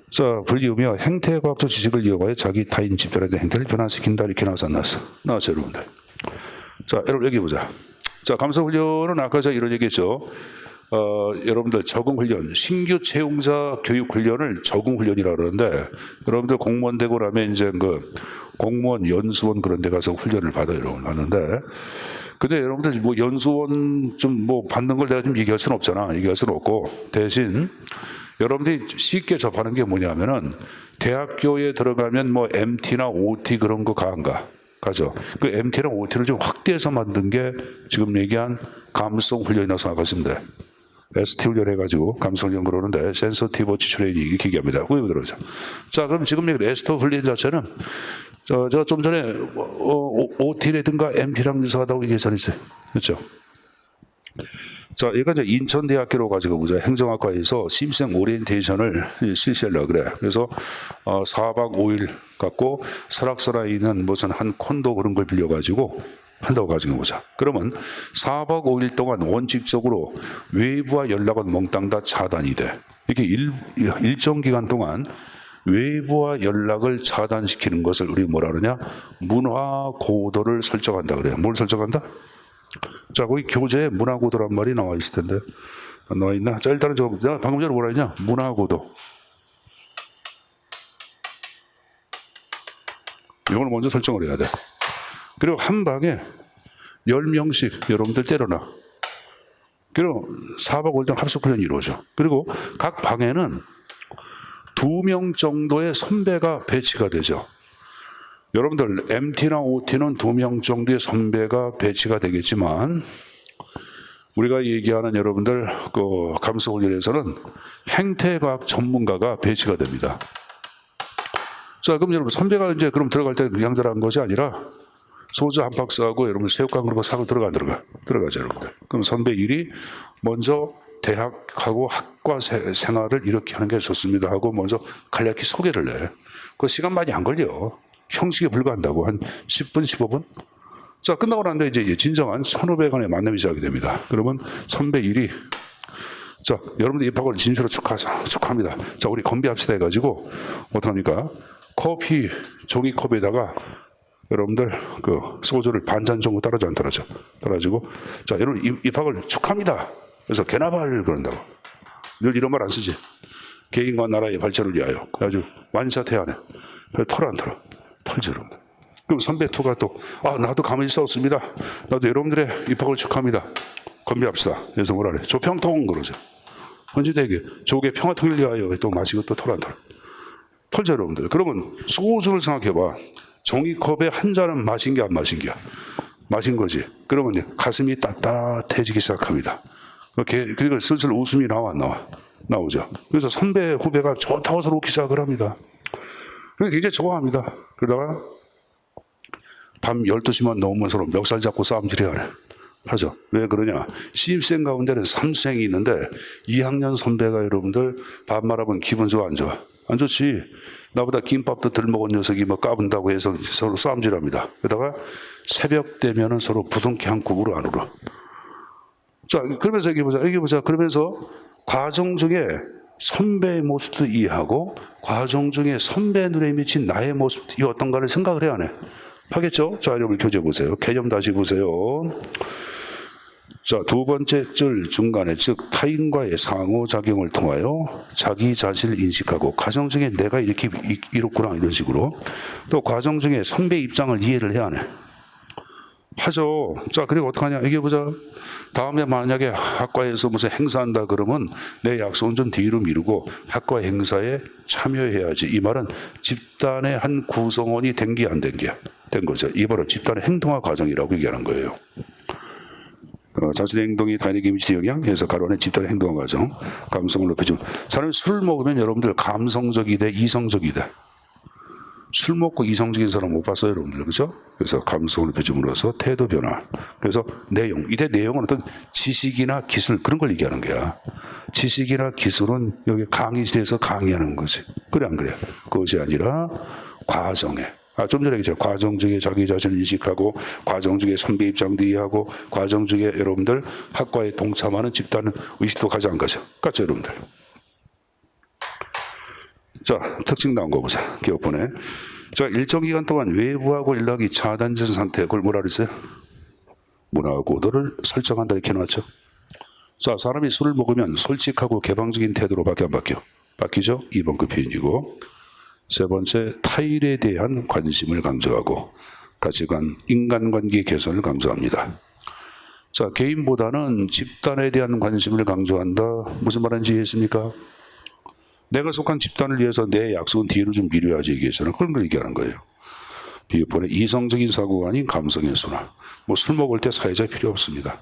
자, 불리우며 행태과학적 지식을 이용하여 자기 타인 집단에 대한 행태를 변화시킨다. 이렇게 나와서 안 나왔어? 나왔어요, 여러분들. 자, 여러분 여기 보자. 자, 감수훈련은 아까 제가 이런 얘기했죠. 여러분들 적응훈련, 신규 채용자 교육훈련을 적응훈련이라고 그러는데 여러분들 공무원 되고 나면 이제 그 공무원 연수원 그런 데 가서 훈련을 받아요, 여러분. 하는데 근데 여러분들 뭐 연수원 좀 뭐 받는 걸 내가 좀 얘기할 수는 없잖아. 얘기할 수는 없고 대신 여러분들이 쉽게 접하는 게 뭐냐면은 대학교에 들어가면 뭐 MT나 OT 그런 거 가 안 가? 가죠. 그 MT랑 OT를 좀 확대해서 만든 게 지금 얘기한 감수성 훈련이라고 생각하시면 돼. ST 훈련 해가지고 감수성 훈련 그러는데 센서티브 트레이닝 이렇게 얘기합니다. 그거 들어오죠. 자, 그럼 지금 얘기 ST 훈련 자체는 저 좀 전에 OT라든가 MT랑 유사하다고 얘기했잖아요. 그렇죠? 자, 얘가 이제 인천대학교로 가지고 보자. 행정학과에서 심생 오리엔테이션을 실시하려고 그래. 그래서 4박 5일 갖고 설악설화에 있는 무슨 한 콘도 그런 걸 빌려가지고 한다고 가지고 보자. 그러면 4박 5일 동안 원칙적으로 외부와 연락은 몽땅 다 차단이 돼. 이게 일정 기간 동안 외부와 연락을 차단시키는 것을 우리 뭐라 그러냐? 문화 고도를 설정한다 그래요. 뭘 설정한다? 자, 거기 교재에 문화고도란 말이 나와 있을 텐데 안 나와 있나? 자, 일단은 내가 방금 전에 뭐라 했냐? 문화고도. 이걸 먼저 설정을 해야 돼. 그리고 한 방에 10명씩 여러분들 때려놔. 그리고 4박 5일 동안 합숙훈련이 이루어져. 그리고 각 방에는 2명 정도의 선배가 배치가 되죠. 여러분들 MT나 OT는 2명 정도의 선배가 배치가 되겠지만 우리가 얘기하는 여러분들 그 감수훈련에서는 행태과학 전문가가 배치가 됩니다. 자, 그럼 여러분 선배가 이제 그럼 들어갈 때 그냥 들어간 것이 아니라 소주 한 박스하고 여러분 새우깡 그런 거 사고 들어가죠, 여러분들. 그럼 선배 일이 먼저 대학하고 학과 생활을 이렇게 하는 게 좋습니다 하고 먼저 간략히 소개를 내. 그 시간 많이 안 걸려. 형식에 불과한다고 한 10분, 15분. 자, 끝나고 난 뒤에 이제 진정한 선후배 간의 만남이 시작이 됩니다. 그러면 선배 일이 자, 여러분들 입학을 진심으로 축하합니다. 자, 우리 건배합시다 해가지고 어떡합니까? 커피 종이컵에다가 여러분들 그 소주를 반잔 정도 따라줘 안 따라줘? 따라주고 자, 여러분 입학을 축하합니다. 그래서 개나발 그런다고. 늘 이런 말 안 쓰지. 개인과 나라의 발전을 위하여. 아주 완샷해야 하네. 털어 안 털어? 털죠, 여러분들. 그럼 선배 투가 또 나도 가만히 있었습니다. 나도 여러분들의 입학을 축하합니다. 건배합시다. 그래서 뭐라 그래? 조평통 그러죠. 헌지대에게 조국의 평화 통일을 위하여 또 마시고 또 털어 안 털어? 털죠, 여러분들. 그러면 소주를 생각해봐. 종이컵에 한 잔은 마신 게 안 마신 게야. 마신 거지. 그러면 가슴이 따뜻해지기 시작합니다. 그리고 슬슬 웃음이 나오죠. 그래서 선배 후배가 좋다고 서로 웃기 시작을 합니다. 그래서 굉장히 좋아합니다. 그러다가 밤 12시만 넘으면 서로 멱살 잡고 싸움질해야 하네. 하죠. 왜 그러냐? 신입생 가운데는 3수생이 있는데 2학년 선배가 여러분들 밥 말아보면 기분 좋아 안 좋아? 안 좋지. 나보다 김밥도 덜 먹은 녀석이 뭐 까분다고 해서 서로 싸움질합니다. 그러다가 새벽 되면은 서로 부둥켜 안고 울어 안 울어? 자, 그러면서 여기 보자. 그러면서 과정 중에 선배의 모습도 이해하고 과정 중에 선배 눈에 미친 나의 모습이 어떤가를 생각을 해야 하네. 하겠죠? 자, 여러분 교재 보세요. 개념 다시 보세요. 자, 두 번째 줄 중간에 즉 타인과의 상호작용을 통하여 자기 자신을 인식하고 과정 중에 내가 이렇구나 이런 식으로 또 과정 중에 선배 입장을 이해를 해야 하네. 하죠. 자, 그리고 어떡하냐? 이게 보자. 다음에 만약에 학과에서 무슨 행사한다 그러면 내 약속은 좀 뒤로 미루고 학과 행사에 참여해야지. 이 말은 집단의 한 구성원이 된 게 안 된 게 된 거죠. 이 바로 집단의 행동화 과정이라고 얘기하는 거예요. 자신의 행동이 타인에게 미치는 영향, 해서 가로 안에 집단의 행동화 과정, 감성을 높여주면 사람이 술을 먹으면 여러분들 감성적이 돼, 이성적이 돼. 술 먹고 이성적인 사람 못 봤어요, 여러분들. 그죠? 그래서 감성을 높여줌으로써 태도 변화. 그래서 내용. 이때 내용은 어떤 지식이나 기술, 그런 걸 얘기하는 거야. 지식이나 기술은 여기 강의실에서 강의하는 거지. 그래, 안 그래? 그것이 아니라 과정에. 좀 전에 얘기했죠. 과정 중에 자기 자신을 인식하고, 과정 중에 선배 입장도 이해하고, 과정 중에 여러분들 학과에 동참하는 집단 의식도 가져간 거죠. 같죠, 여러분들? 자, 특징 나온 거 보자. 기억본에. 자, 일정 기간 동안 외부하고 연락이 차단된 상태. 그걸 뭐라 그랬어요? 문화고도를 설정한다 이렇게 해놨죠. 자, 사람이 술을 먹으면 솔직하고 개방적인 태도로밖에 안 바뀌어. 바뀌죠? 2번 그 표현이고. 세 번째, 타인에 대한 관심을 강조하고 가치관, 인간관계 개선을 강조합니다. 자, 개인보다는 집단에 대한 관심을 강조한다. 무슨 말인지 이해했습니까? 내가 속한 집단을 위해서 내 약속은 뒤로 좀 미뤄야지 얘기해서는 그런 걸 얘기하는 거예요. 비유본에 이성적인 사고가 아닌 감성의 순화. 뭐 술 먹을 때 사회자 필요 없습니다.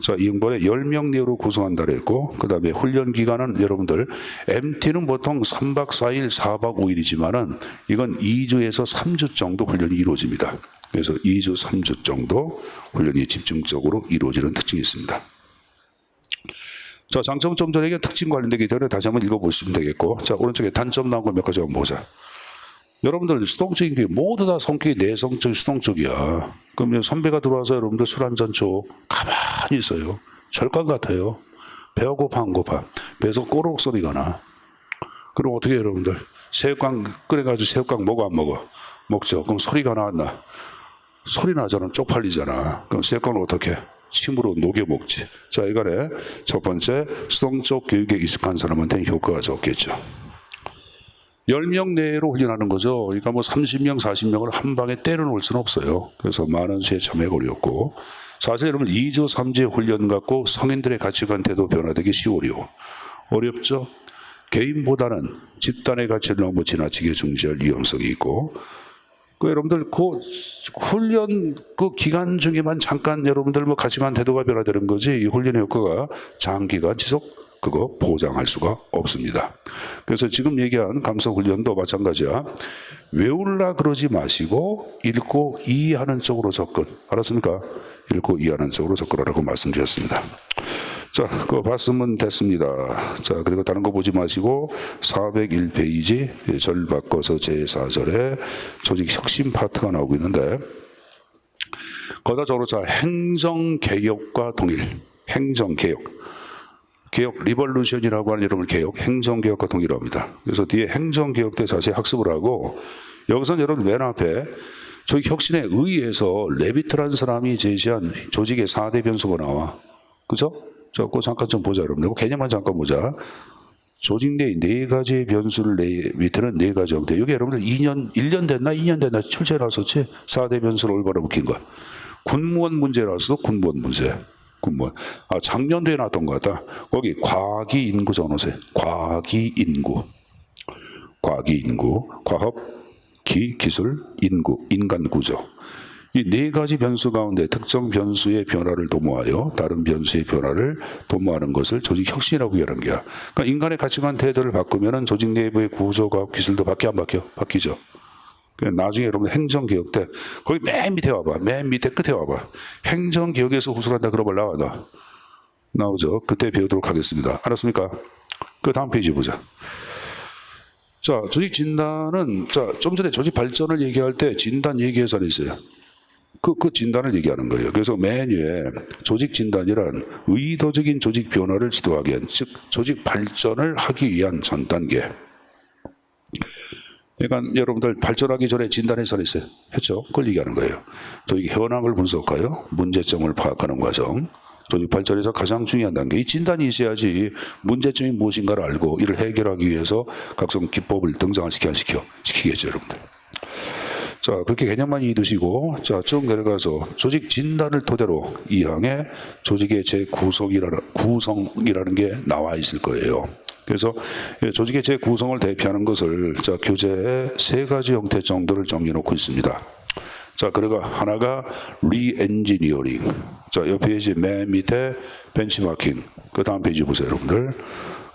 자, 이응번에 10명 내로 구성한다 그랬고, 그 다음에 훈련 기간은 여러분들, MT는 보통 3박 4일, 4박 5일이지만은 이건 2주에서 3주 정도 훈련이 이루어집니다. 그래서 2주, 3주 정도 훈련이 집중적으로 이루어지는 특징이 있습니다. 자, 장점 좀 전에 특징 관련되기 때문에 다시 한번 읽어보시면 되겠고, 자, 오른쪽에 단점 나온 거 몇 가지 한번 보자. 여러분들 수동적인 게 모두 다 성격이 내성적 수동적이야. 그러면 선배가 들어와서 여러분들 술 한잔 줘. 가만히 있어요. 절간 같아요. 배가 고파 안 고파. 배에서 꼬르륵 소리가 나. 그럼 어떻게 해요, 여러분들? 새우깡 끓여가지고 새우깡 먹어 안 먹어? 먹죠. 그럼 소리가 나왔나? 소리 나잖아. 쪽팔리잖아. 그럼 새우깡을 어떻게 해? 침으로 녹여 먹지. 자, 이간에 첫 번째, 수동적 교육에 익숙한 사람한테는 효과가 적겠죠. 10명 내로 훈련하는 거죠. 그러니까 뭐 30명, 40명을 한 방에 때려놓을 수는 없어요. 그래서 많은 수에 참여가 어렵고, 사실 여러분 2주, 3주의 훈련 갖고 성인들의 가치관 태도 변화되기 쉬워요. 어렵죠? 개인보다는 집단의 가치를 너무 지나치게 중시할 위험성이 있고, 여러분들 그 훈련 그 기간 중에만 잠깐 여러분들 뭐 가치관 태도가 변화되는 거지, 이 훈련의 효과가 장기간 지속 그거 보장할 수가 없습니다. 그래서 지금 얘기한 감사 훈련도 마찬가지야. 외울라 그러지 마시고 읽고 이해하는 쪽으로 접근. 알았습니까? 읽고 이해하는 쪽으로 접근하라고 말씀드렸습니다. 자, 그거 봤으면 됐습니다. 자, 그리고 다른 거 보지 마시고 401페이지 절 바꿔서 제4절에 조직 혁신 파트가 나오고 있는데 거기다 적어놓자. 행정개혁과 동일. 행정개혁. 개혁 리볼루션이라고 하는 여러분 개혁. 행정개혁과 동일합니다. 그래서 뒤에 행정개혁 때 자세히 학습을 하고 여기서는 여러분 맨 앞에 조직 혁신에 의해서 레비트라는 사람이 제시한 조직의 4대 변수가 나와. 그죠? 자, 그거 잠깐 좀 보자, 여러분. 그 개념만 잠깐 보자. 조직 내 네 가지의 변수를 밑에는 네 가지 형태. 이게 여러분들 1년 됐나? 2년 됐나? 출제에 나왔었지? 4대 변수를 올바로 묶인 거야. 군무원 문제라서 군무원 문제. 군무원. 아, 작년도에 나왔던 것 같다. 거기 과기 인구 전호세. 과기 인구. 과기 인구. 과학, 기, 기술, 인구, 인간 구조. 이 네 가지 변수 가운데 특정 변수의 변화를 도모하여 다른 변수의 변화를 도모하는 것을 조직 혁신이라고 얘기하는 거야. 그러니까 인간의 가치관 태도를 바꾸면은 조직 내부의 구조가 기술도 바뀌어 안 바뀌어? 바뀌죠. 나중에 여러분 행정개혁 때 거기 맨 밑에 와봐. 맨 밑에 끝에 와봐. 행정개혁에서 후술한다 그러면 나와. 나오죠. 그때 배우도록 하겠습니다. 알았습니까? 그 다음 페이지 보자. 자, 조직 진단은 좀 전에 조직 발전을 얘기할 때 진단 얘기해서 있어요. 그 진단을 얘기하는 거예요. 그래서 메뉴에 조직 진단이란 의도적인 조직 변화를 지도하기 위한, 즉 조직 발전을 하기 위한 전 단계. 그러니까 여러분들 발전하기 전에 진단해서 있어요. 했죠? 그걸 얘기하는 거예요. 조직 현황을 분석하여 문제점을 파악하는 과정. 조직 발전에서 가장 중요한 단계. 이 진단이 있어야지 문제점이 무엇인가를 알고 이를 해결하기 위해서 각종 기법을 등장을 시키겠죠, 여러분들. 자, 그렇게 개념만 이해두시고, 자, 쭉 내려가서 조직 진단을 토대로 이 항에 조직의 재구성이라는 게 나와 있을 거예요. 그래서 조직의 재구성을 대표하는 것을 자, 교재에 세 가지 형태 정도를 정해놓고 있습니다. 자, 그리고 하나가 리엔지니어링. 자, 옆 페이지 맨 밑에 벤치마킹. 그 다음 페이지 보세요, 여러분들.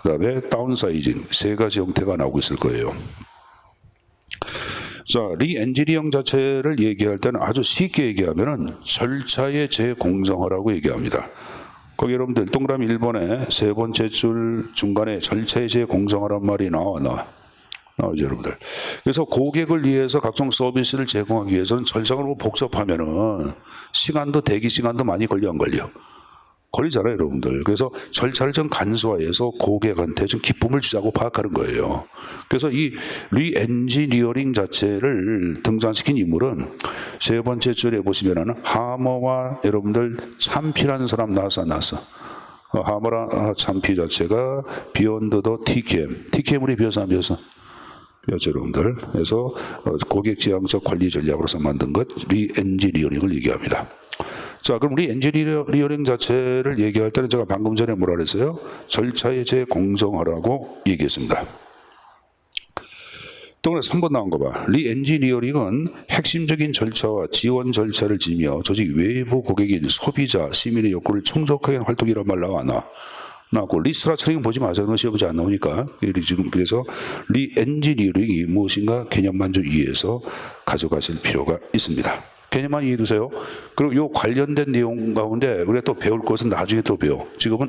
그 다음에 다운사이징. 세 가지 형태가 나오고 있을 거예요. 자, 리엔지니어링 자체를 얘기할 때는 아주 쉽게 얘기하면은 절차의 재공정화라고 얘기합니다. 거기 여러분들 동그라미 1번에 세 번째 줄 중간에 절차의 재공정화란 말이 나오죠, 여러분들. 그래서 고객을 위해서 각종 서비스를 제공하기 위해서는 절차가 너무 복잡하면은 시간도 대기 시간도 많이 걸려 안 걸려? 걸리잖아요, 여러분들. 그래서 절차를 좀 간소화해서 고객한테 좀 기쁨을 주자고 파악하는 거예요. 그래서 이 리엔지니어링 자체를 등장시킨 인물은 세 번째 줄에 보시면은 하머와 여러분들 참피라는 사람 나왔어. 하머랑 참피 자체가 비욘드 더 TKM 우리 비어서 안 비어서? 비었죠, 여러분들. 그래서 고객 지향적 관리 전략으로서 만든 것 리엔지니어링을 얘기합니다. 자, 그럼 우리 엔지니어링 자체를 얘기할 때는 제가 방금 전에 뭐라 그랬어요? 절차의 재공정화라고 얘기했습니다. 또 그래서 3번 나온 거 봐. 리엔지니어링은 핵심적인 절차와 지원 절차를 지며 조직 외부 고객인 소비자, 시민의 욕구를 충족하게 하는 활동이란 말 나왔고 리스트라처링 보지 마세요. 시험 보지 안 나오니까. 지금 그래서 리엔지니어링이 무엇인가 개념만 좀 이해해서 가져가실 필요가 있습니다. 개념만 이해해 두세요. 그리고 요 관련된 내용 가운데 우리가 또 배울 것은 나중에 또 배워. 지금은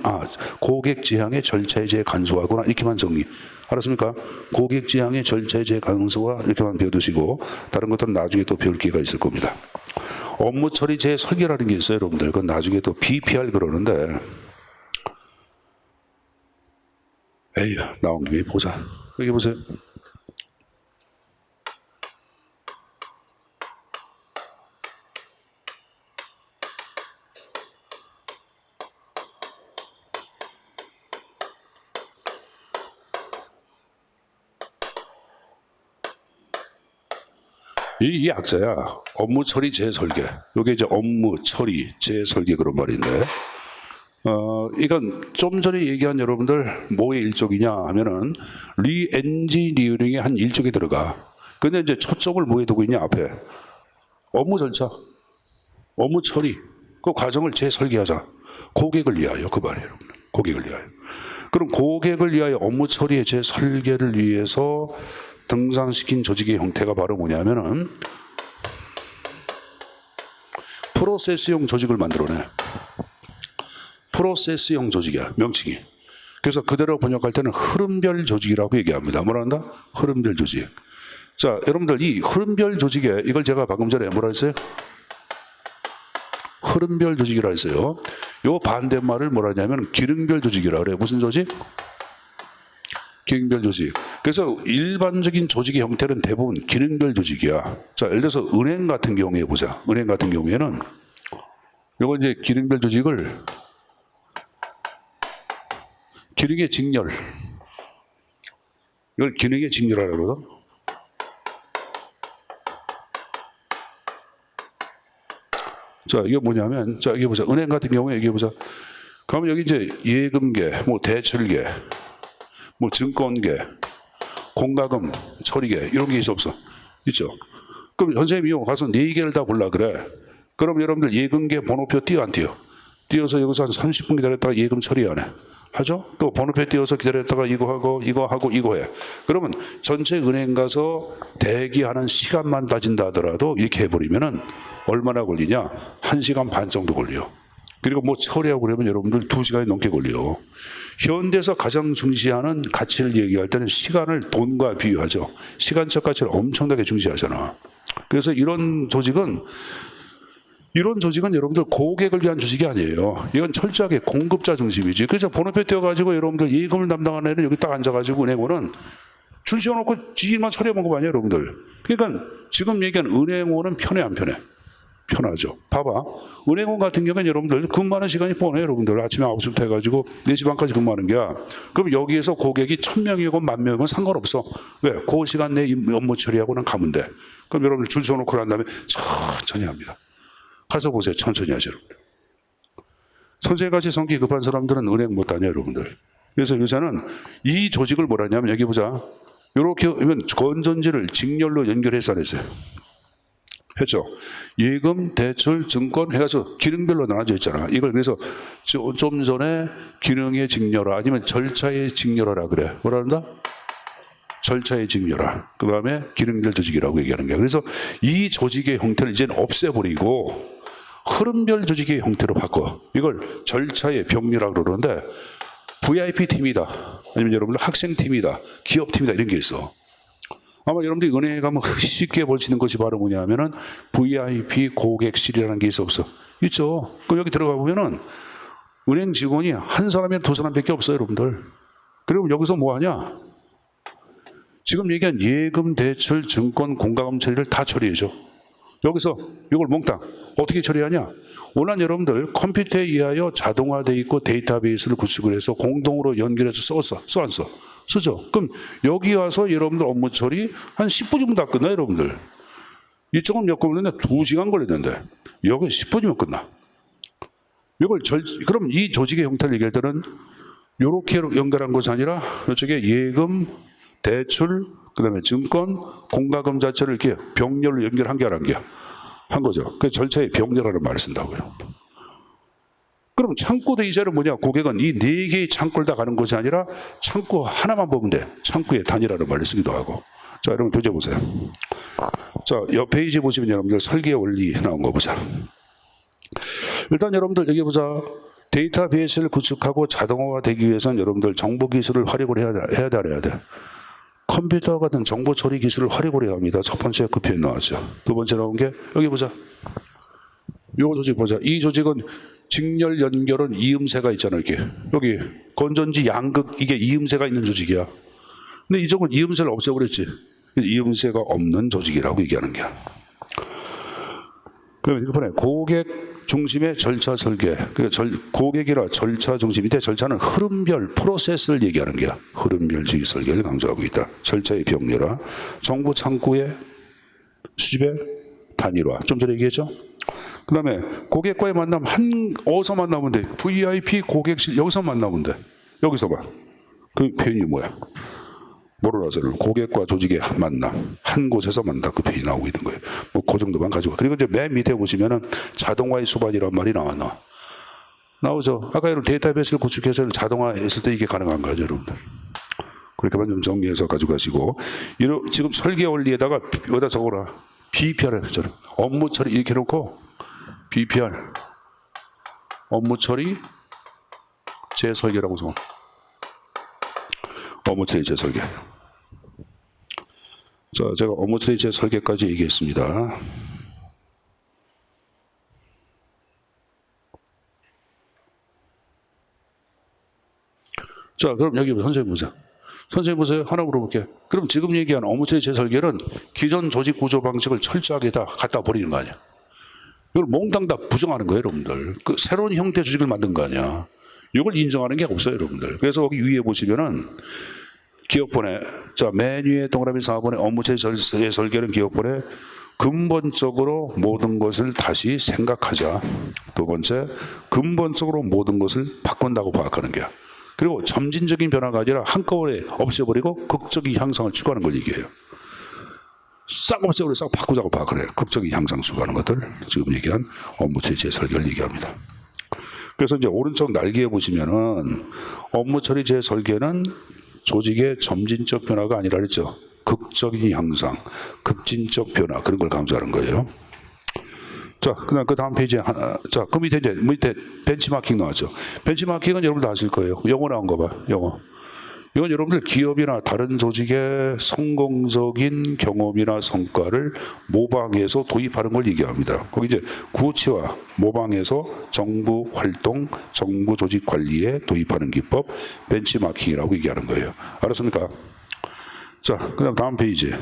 고객 지향의 절차에 재해 간소화하거나 이렇게만 정리. 알았습니까? 고객 지향의 절차에 재해 간소화 이렇게만 배워두시고 다른 것들은 나중에 또 배울 기회가 있을 겁니다. 업무 처리 재설계라는 게 있어요, 여러분들. 그건 나중에 또 BPR 그러는데 에휴, 나온 김에 보자. 여기 보세요. 이 약자야. 업무 처리 재설계. 이게 이제 업무 처리 재설계 그런 말인데, 이건 좀 전에 얘기한 여러분들 뭐의 일종이냐 하면은 리엔지니어링의 한 일종이 들어가. 근데 이제 초점을 뭐에 두고 있냐 앞에 업무 절차, 업무 처리 그 과정을 재설계하자. 고객을 위하여 그 말이에요. 고객을 위하여. 그럼 고객을 위하여 업무 처리의 제 설계를 위해서 등장시킨 조직의 형태가 바로 뭐냐면은 프로세스형 조직을 만들어내. 프로세스형 조직이야, 명칭이. 그래서 그대로 번역할 때는 흐름별 조직이라고 얘기합니다. 뭐라 한다? 흐름별 조직. 자, 여러분들 이 흐름별 조직에 이걸 제가 방금 전에 뭐라 했어요? 흐름별 조직이라 했어요. 요 반대말을 뭐라 하냐면 기능별 조직이라 그래요. 무슨 조직? 기능별 조직. 그래서 일반적인 조직의 형태는 대부분 기능별 조직이야. 자, 예를 들어서 은행 같은 경우에 보자. 은행 같은 경우에는 요거 이제 기능별 조직을 기능의 직렬. 이걸 기능의 직렬이라고 그러거든. 자, 이게 뭐냐면, 자, 이게 보자. 은행 같은 경우에 이게 보자. 그러면 여기 이제 예금계, 뭐 대출계, 뭐 증권계, 공과금 처리계, 이런 게 있어, 없어? 있죠. 그럼 선생님이 가서 4개를 다 골라 그래. 그럼 여러분들 예금계 번호표 띄어 안 띄어? 띄어서 여기서 한 30분 기다렸다가 예금 처리 안 해. 하죠? 또 번호표 띄어서 기다렸다가 이거 하고 이거 해. 그러면 전체 은행 가서 대기하는 시간만 따진다 하더라도 이렇게 해버리면은 얼마나 걸리냐? 1시간 반 정도 걸려요. 그리고 뭐 처리하고 그러면 여러분들 2시간이 넘게 걸려요. 현대에서 가장 중시하는 가치를 얘기할 때는 시간을 돈과 비유하죠. 시간적 가치를 엄청나게 중시하잖아. 그래서 이런 조직은 여러분들 고객을 위한 조직이 아니에요. 이건 철저하게 공급자 중심이지. 그래서 번호표 떼어가지고 여러분들 예금을 담당하는 애는 여기 딱 앉아가지고 은행원은 줄 세워놓고 지인만 처리해본 거 아니에요, 여러분들. 그러니까 지금 얘기한 은행원은 편해, 안 편해? 편하죠. 봐봐. 은행원 같은 경우는 여러분들 근무하는 시간이 뻔해요, 여러분들. 아침에 9시부터 해가지고 4시 반까지 근무하는 게야. 그럼 여기에서 고객이 1000명이건 10,000명이건 상관없어. 왜? 그 시간 내에 업무 처리하고는 가면 돼. 그럼 여러분들 줄 서놓고 난 다음에 천천히 합니다. 가서 보세요. 천천히 하죠, 여러분들. 선생님같이 성격이 급한 사람들은 은행 못 다녀요, 여러분들. 그래서 요새는 이 조직을 뭐라 하냐면 여기 보자. 이렇게 하면 건전지를 직렬로 연결해서 안 했어요. 했죠. 예금, 대출, 증권 해서 기능별로 나눠져 있잖아. 이걸 그래서 좀 전에 기능의 직렬화 아니면 절차의 직렬화라 그래. 뭐라 한다? 절차의 직렬화. 그 다음에 기능별 조직이라고 얘기하는 거야. 그래서 이 조직의 형태를 이제는 없애버리고 흐름별 조직의 형태로 바꿔. 이걸 절차의 병렬화라고 그러는데 VIP 팀이다. 아니면 여러분들 학생 팀이다. 기업 팀이다. 이런 게 있어. 아마 여러분들이 은행에 가면 쉽게 볼 수 있는 것이 바로 뭐냐면은 VIP 고객실이라는 게 있어, 없어? 있죠. 그럼 여기 들어가 보면은 은행 직원이 한 사람이나 2사람밖에 없어요, 여러분들. 그리고 여기서 뭐 하냐? 지금 얘기한 예금, 대출, 증권, 공과금 처리를 다 처리해줘. 여기서 이걸 몽땅 어떻게 처리하냐? 원한 여러분들 컴퓨터에 의하여 자동화되어 있고 데이터베이스를 구축을 해서 공동으로 연결해서 써 안 써? 쓰죠. 그럼 여기 와서 여러분들 업무 처리 한 10분 정도 다 끝나요, 여러분들. 이쪽은 몇 분 걸렸는데 2시간 걸렸는데 여기 10분이면 끝나. 그럼 이 조직의 형태를 얘기할 때는 이렇게 연결한 것이 아니라 이쪽에 예금, 대출, 그 다음에 증권, 공과금 자체를 이렇게 병렬로 연결한 게 안 한 거죠. 그 절차에 병렬하는 말을 쓴다고요. 그럼 창고 대이자는 뭐냐? 고객은 이 4개의 창고를 다 가는 것이 아니라 창고 하나만 보면 돼. 창고의 단위라는 말을 쓰기도 하고. 자, 여러분 교재 보세요. 자, 옆 페이지 보시면 여러분들 설계 원리 나온 거 보자. 일단 여러분들 여기 보자. 데이터베이스를 구축하고 자동화되기 위해서는 여러분들 정보 기술을 활용을 해야 돼. 컴퓨터 같은 정보 처리 기술을 활용을 해야 합니다. 첫 번째 그 표현 나왔죠. 두 번째 나온 게 여기 보자. 요 조직 보자. 이 조직은 직렬 연결은 이음새가 있잖아. 이렇게 여기 건전지 양극 이게 이음새가 있는 조직이야. 근데 이쪽은 이음새를 없애버렸지. 이음새가 없는 조직이라고 얘기하는 거야. 그럼 이렇게 보내. 고객 중심의 절차 설계. 고객이라 절차 중심인데 절차는 흐름별 프로세스를 얘기하는 거야. 흐름별 주의 설계를 강조하고 있다. 절차의 병렬화, 정보 창구의 수집의 단일화. 좀 전에 얘기했죠. 그 다음에 고객과의 만남 어디서 만나면 돼? VIP 고객실 여기서 만나면 돼. 여기서만. 그 표현이 뭐야? 모르라서는 고객과 조직의 만남 한 곳에서 만나 그 표현이 나오고 있는 거예요. 뭐 그 정도만 가지고. 그리고 이제 맨 밑에 보시면은 자동화의 수반이란 말이 나와. 나오죠. 아까 여러분 데이터베이스를 구축해서 자동화했을 때 이게 가능한 거죠, 여러분들. 그렇게만 좀 정리해서 가져가시고, 지금 설계 원리에다가 여기다 적어라. BPR 해서 업무 처리 이렇게 해놓고 BPR 업무 처리 재설계라고 적어. 업무 처리 재설계. 자, 제가 업무 처리 재설계까지 얘기했습니다. 자, 그럼 여기 선생님 보세요. 선생님 보세요. 하나 물어볼게요. 그럼 지금 얘기한 업무 처리 재설계는 기존 조직 구조 방식을 철저하게 다 갖다 버리는 거 아니야? 이걸 몽땅 다 부정하는 거예요, 여러분들. 그 새로운 형태 조직을 만든 거 아니야. 이걸 인정하는 게 없어요, 여러분들. 그래서 거기 위에 보시면은 기업본에, 자, 맨 위에 동그라미 4번에 업무 처리 재설계는 기업본에 근본적으로 모든 것을 다시 생각하자. 두 번째, 근본적으로 모든 것을 바꾼다고 파악하는 거야. 그리고 점진적인 변화가 아니라 한꺼번에 없애버리고 극적인 향상을 추구하는 걸 얘기해요. 싹 없애버리고 싹 바꾸자고 파악을 해요. 극적인 향상 추구하는 것들, 지금 얘기한 업무 처리 재설계를 얘기합니다. 그래서 이제 오른쪽 날개에 보시면은 업무 처리 재설계는 조직의 점진적 변화가 아니라 그랬죠. 극적인 향상, 급진적 변화, 그런 걸 강조하는 거예요. 자, 그다음 그 다음 페이지에 자, 그 밑에 이제 밑에 벤치마킹 나왔죠. 벤치마킹은 여러분 다 아실 거예요. 영어 나온 거 봐. 영어. 이건 여러분들 기업이나 다른 조직의 성공적인 경험이나 성과를 모방해서 도입하는 걸 얘기합니다. 거기 이제 구치와 모방해서 정부 활동, 정부 조직 관리에 도입하는 기법, 벤치마킹이라고 얘기하는 거예요. 알았습니까? 자, 그다음 다음 페이지.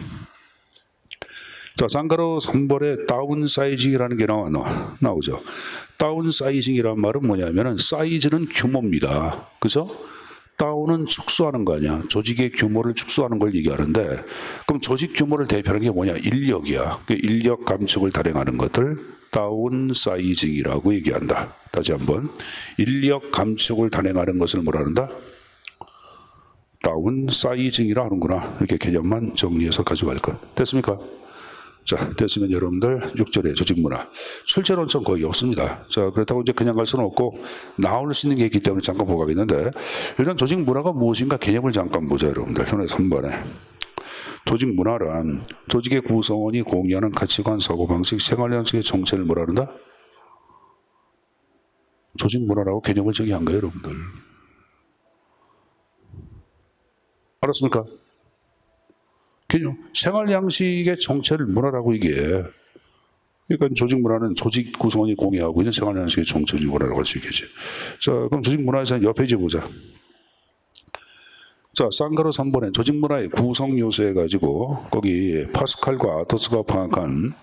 자, 쌍가로 3번에 다운사이징이라는 게 나오죠. 다운사이징이란 말은 뭐냐면은 사이즈는 규모입니다. 그죠? 다운은 축소하는 거 아니야. 조직의 규모를 축소하는 걸 얘기하는데, 그럼 조직 규모를 대표하는 게 뭐냐? 인력이야. 그 인력 감축을 단행하는 것들 다운사이징이라고 얘기한다. 다시 한번, 인력 감축을 단행하는 것을 뭐라 한다? 다운사이징이라 하는구나. 이렇게 개념만 정리해서 가져갈 것. 됐습니까? 자, 됐으면 여러분들 6절의 조직문화. 출제론점 거의 없습니다. 자, 그렇다고 이제 그냥 갈 수는 없고 나올 수 있는 게 있기 때문에 잠깐 보고 가겠는데, 일단 조직문화가 무엇인가 개념을 잠깐 보자, 여러분들. 현에 3번에. 조직문화란 조직의 구성원이 공유하는 가치관, 사고방식, 생활양식의 정체를 뭐라 한다? 조직문화라고 개념을 정의한 거예요, 여러분들. 알았습니까? 생활 양식의 정체를 문화라고 얘기해. 그러니까 조직 문화는 조직 구성원이 공유하고 있는 생활 양식의 정체를 문화라고 할 수 있겠지. 자, 그럼 조직 문화에서 옆 페이지 보자. 자, 쌍가로 3번에 조직 문화의 구성 요소 해가지고 거기 파스칼과 아토스가 파악한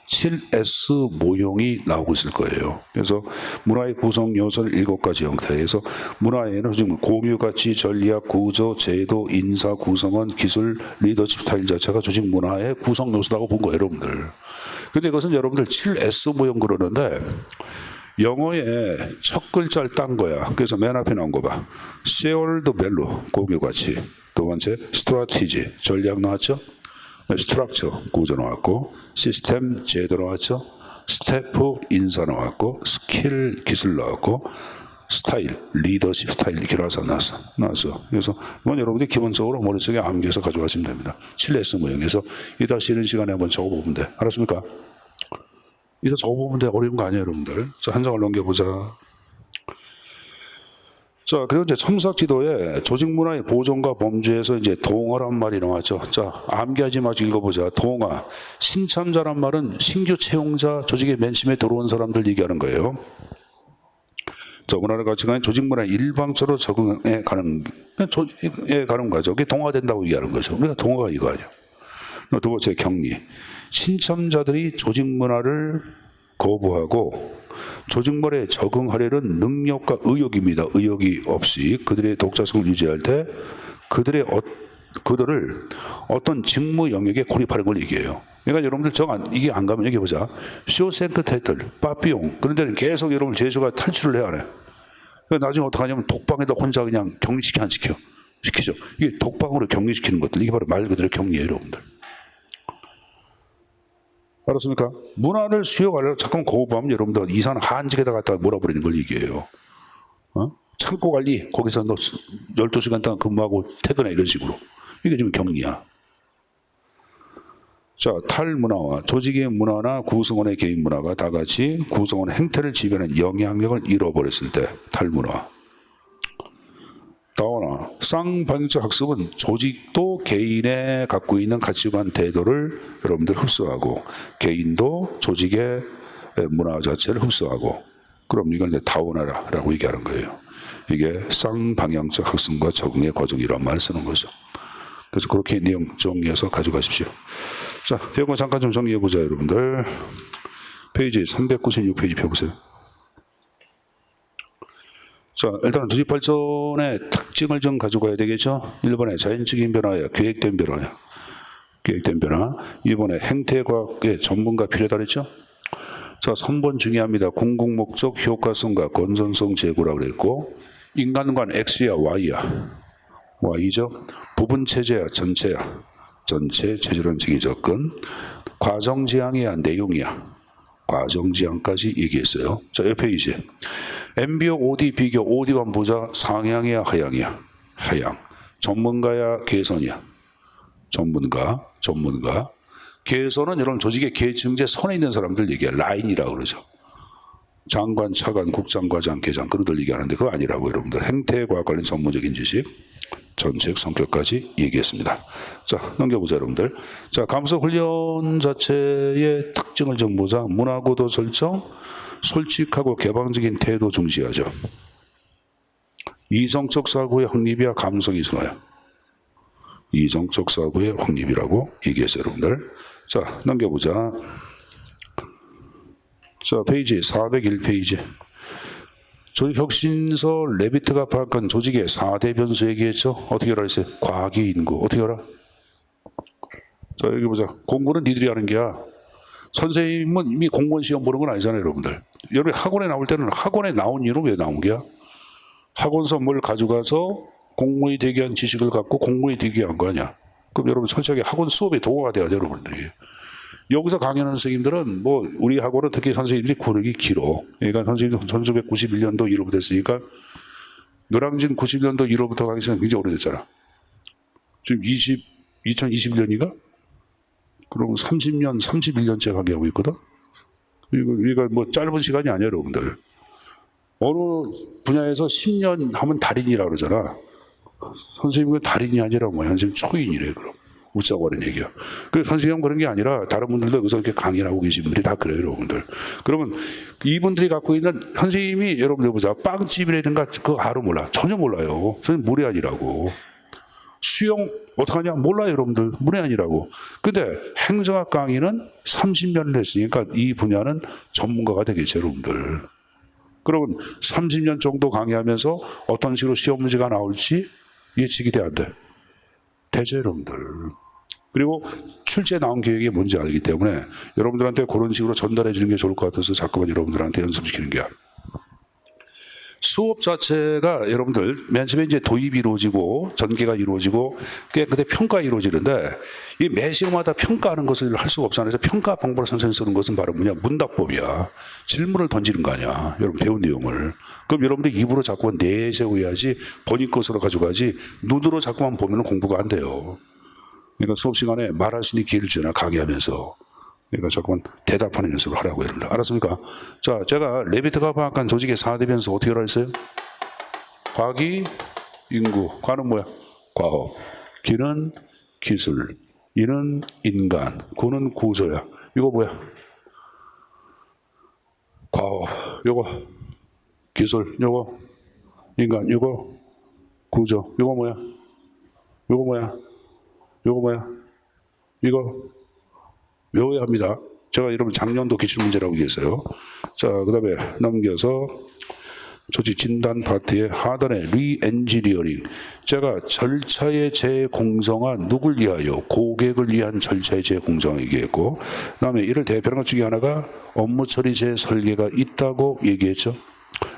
7S 모형이 나오고 있을 거예요. 그래서 문화의 구성 요소를 7가지 형태에서 문화에는 지금 공유, 가치, 전략, 구조, 제도, 인사, 구성원, 기술, 리더십 스타일 자체가 조직 문화의 구성 요소라고 본 거예요, 여러분들. 근데 이것은 여러분들 7S 모형 그러는데 영어의 첫 글자를 딴 거야. 그래서 맨 앞에 나온 거 봐. shared value, 공유 가치. 두 번째, strategy, 전략 나왔죠? 스트럭처, 구조 나왔고, 시스템, 제도 나왔죠? 스태프, 인사 나왔고, 스킬, 기술 나왔고, 스타일, 리더십 스타일 이렇게 나왔어. 그래서 이건 여러분들이 기본적으로 머릿속에 암기해서 가져가시면 됩니다. 7S 모형에서 이따 쉬는 시간에 한번 적어보면 돼. 알았습니까? 이따 적어보면 돼. 어려운 거 아니에요, 여러분들. 자, 한 장을 넘겨보자. 자, 그리고 이제 첨삭 지도에 조직 문화의 보존과 범주에서 이제 동화란 말이 나왔죠. 자, 암기하지 마시고 읽어보자. 동화. 신참자란 말은 신규 채용자, 조직의 맨 처음에 들어온 사람들 얘기하는 거예요. 자, 문화를 가치관 조직 문화에 일방적으로 적응해 가는 과정. 그게 동화된다고 얘기하는 거죠. 우리가 동화가 이거 아니야. 두 번째, 격리. 신참자들이 조직 문화를 거부하고 조직 문화에 적응하려는 능력과 의욕입니다. 의욕이 없이 그들의 독자성을 유지할 때 그들을 어떤 직무 영역에 고립하는 걸 얘기해요. 그러니까 여러분들 이게 안 가면 여기 보자. 쇼생크테틀, 빠삐용 그런 데는 계속 여러분 제주가 탈출을 해야 해. 그러니까 나중에 어떡하냐면 독방에다 혼자 그냥 격리시켜 안 시키죠. 이게 독방으로 격리시키는 것들, 이게 바로 말 그대로 격리예요, 여러분들. 알았습니까? 문화를 수용하려고 잠깐 거부하면 여러분들 이상한 한직에다 갖다가 몰아버리는 걸 얘기해요. 창고 관리, 거기서 너 12시간 동안 근무하고 퇴근해, 이런 식으로. 이게 지금 격리야. 자, 탈문화와 조직의 문화나 구성원의 개인 문화가 다 같이 구성원의 행태를 지배하는 영향력을 잃어버렸을 때 탈문화. 다오나 쌍방향적 학습은 조직도 개인의 갖고 있는 가치관 태도를 여러분들 흡수하고 개인도 조직의 문화 자체를 흡수하고, 그럼 이건 이제 다오나라고 얘기하는 거예요. 이게 쌍방향적 학습과 적응의 과정이란 말을 쓰는 거죠. 그래서 그렇게 내용 정리해서 가져가십시오. 자, 배운 거 잠깐 좀 정리해보자, 여러분들. 페이지 396페이지 펴보세요. 자, 일단 조직 발전의 특징을 좀 가져가야 되겠죠. 1번에 자연적인 변화야, 계획된 변화야. 계획된 변화. 2번에 행태과학의 전문가 필요하다 그랬죠. 자, 3번 중요합니다. 공공목적 효과성과 건전성 제고라고 그랬고, 인간관 X야, Y야. Y죠. 부분체제야, 전체야. 전체 체제론적인 접근. 과정지향이야, 내용이야. 과정지향까지 얘기했어요. 자, 옆에 이제 MBO, OD 비교. OD만 보자. 상향이야, 하향이야. 하향. 전문가야, 개선이야. 전문가. 개선은 여러분 조직의 계층제 선에 있는 사람들 얘기해. 라인이라고 그러죠. 장관, 차관, 국장, 과장, 계장 그런 들 얘기하는데 그거 아니라고 여러분들. 행태과학 관련 전문적인 지식, 전책 성격까지 얘기했습니다. 자, 넘겨보자 여러분들. 자, 감수 훈련 자체의 특징을 좀 보자. 문화고도 설정, 솔직하고 개방적인 태도 중시하죠. 이성적 사고의 확립이야, 감성이 순화야. 이성적 사고의 확립이라고 얘기했어요, 여러분들. 자, 넘겨보자. 자, 페이지 401페이지. 조직혁신서 레비트가 파악한 조직의 4대 변수 얘기했죠. 어떻게 알아 했어요? 과학이 인구. 어떻게 알아? 자, 여기 보자. 공부는 니들이 하는 게야. 선생님은 이미 공무원 시험 보는 건 아니잖아요, 여러분들. 여러분 학원에 나올 때는 학원에 나온 이유는 왜 나온 게야? 학원서 뭘 가져가서 공무원이 되기 위한 지식을 갖고 공무원이 되기 위한 거 아니야. 그럼 여러분 철저하게 학원 수업의 도구가 돼야죠, 여러분들이. 여기서 강연하는 선생님들은 뭐 우리 학원은 특히 선생님들이 구력이 길어. 그러니까 선생님 1991년도 1월부터 했으니까 노량진 91년도 1월부터 가기 전에 굉장히 오래됐잖아. 지금 2021년인가? 그럼 30년, 31년째 강의하고 있거든. 이거 뭐 짧은 시간이 아니야, 여러분들. 어느 분야에서 10년 하면 달인이라고 그러잖아. 선생님은 달인이 아니라 뭐야. 선생님 초인이래, 그럼. 웃자고 하는 얘기야. 그래서 선생님 그런 게 아니라 다른 분들도 여기서 이렇게 강의를 하고 계신 분들이 다 그래요, 여러분들. 그러면 이분들이 갖고 있는 선생님이 여러분들 보자. 빵집이라든가 그거 알아 몰라. 전혀 몰라요. 선생님 문외한이라고. 수영 어떡하냐? 몰라요, 여러분들. 문외한이라고. 근데 행정학 강의는 30년을 했으니까 이 분야는 전문가가 되겠죠, 여러분들. 그러면 30년 정도 강의하면서 어떤 식으로 시험 문제가 나올지 예측이 돼야 돼. 되죠, 여러분들. 그리고 출제 나온 계획이 뭔지 알기 때문에 여러분들한테 그런 식으로 전달해 주는 게 좋을 것 같아서 자꾸만 여러분들한테 연습시키는 거야. 수업 자체가 여러분들 맨 처음에 이제 도입이 이루어지고 전개가 이루어지고 그때 평가 이루어지는데 이 매 시험마다 평가하는 것을 할 수가 없잖아요. 그래서 평가 방법을 선생님이 쓰는 것은 바로 뭐냐? 문답법이야. 질문을 던지는 거 아니야. 여러분 배운 내용을. 그럼 여러분들 입으로 자꾸만 내세워야지 본인 것으로 가져가지 눈으로 자꾸만 보면 공부가 안 돼요. 그러니까 수업 시간에 말할 수 있는 기회를 주나 강의하면서. 그러니까 자꾸만 대답하는 연습을 하라고 여러분들. 알았습니까? 자, 제가 레비트가 파악한 조직의 4대 변수 어떻게 알아 했어요? 과기, 인구. 과는 뭐야? 과업. 기는 기술. 이는 인간. 구는 구조야. 이거 뭐야? 과업. 요거 기술. 요거 인간. 요거 구조. 요거 뭐야? 요거 뭐야? 요거 뭐야? 이거 외워야 합니다. 제가 여러분 작년도 기출문제라고 얘기했어요. 자, 그 다음에 넘겨서 조직 진단 파트의 하단에 리엔지니어링. 제가 절차의 재공정화 누굴 위하여? 고객을 위한 절차의 재공정화 얘기했고, 그 다음에 이를 대표하는 것 중에 하나가 업무 처리 재설계가 있다고 얘기했죠.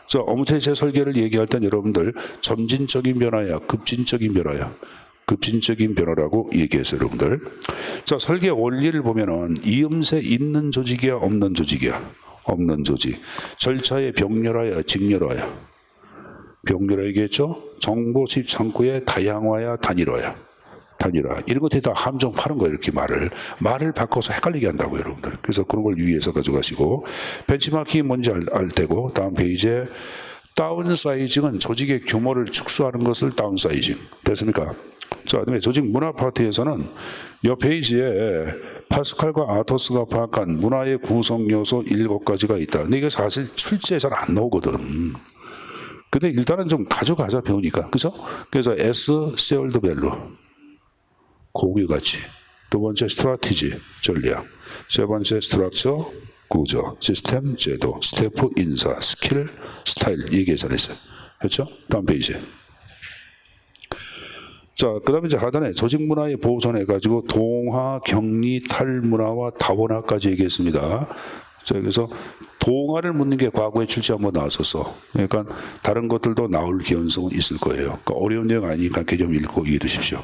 자, 업무 처리 재설계를 얘기할 땐 여러분들 점진적인 변화야, 급진적인 변화야. 급진적인 변화라고 얘기했어요, 여러분들. 자, 설계 원리를 보면은 이음새 있는 조직이야, 없는 조직이야? 없는 조직. 절차의 병렬화야, 직렬화야? 병렬화 얘기했죠. 정보 수입 창구의 다양화야 단일화야. 단일화. 이런 것들이 다 함정 파는 거예요. 이렇게 말을 바꿔서 헷갈리게 한다고요, 여러분들. 그래서 그런 걸 유의해서 가져가시고, 벤치마킹이 뭔지 알 테고, 다음 페이지에 다운사이징은 조직의 규모를 축소하는 것을 다운사이징. 됐습니까? 자, 그다음에 조직 문화 파트에서는 이 페이지에 파스칼과 아토스가 파악한 문화의 구성 요소 7가지가 있다. 근데 이게 사실 출제에 잘 안 나오거든. 근데 일단은 좀 가져가자, 배우니까. 그죠? 그래서 S, shared value. 공유 가치. 두 번째, 스트라티지, 전략. 세 번째, 스트럭처, 구조, 시스템, 제도, 스태프, 인사, 스킬, 스타일. 이 계산했어요. 그렇죠? 다음 페이지. 자, 그 다음에 이제 하단에 조직 문화의 보존해가지고 동화, 격리, 탈문화와 다원화까지 얘기했습니다. 자, 그래서 동화를 묻는 게 과거에 출제 한번 나왔었어. 그러니까 다른 것들도 나올 개연성은 있을 거예요. 그러니까 어려운 내용 아니니까 개념 읽고 이해해 주십시오.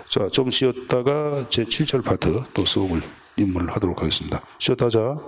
자, 좀 쉬었다가 제 7절 파트 또 수업을 입문을 하도록 하겠습니다. 쉬었다 하자.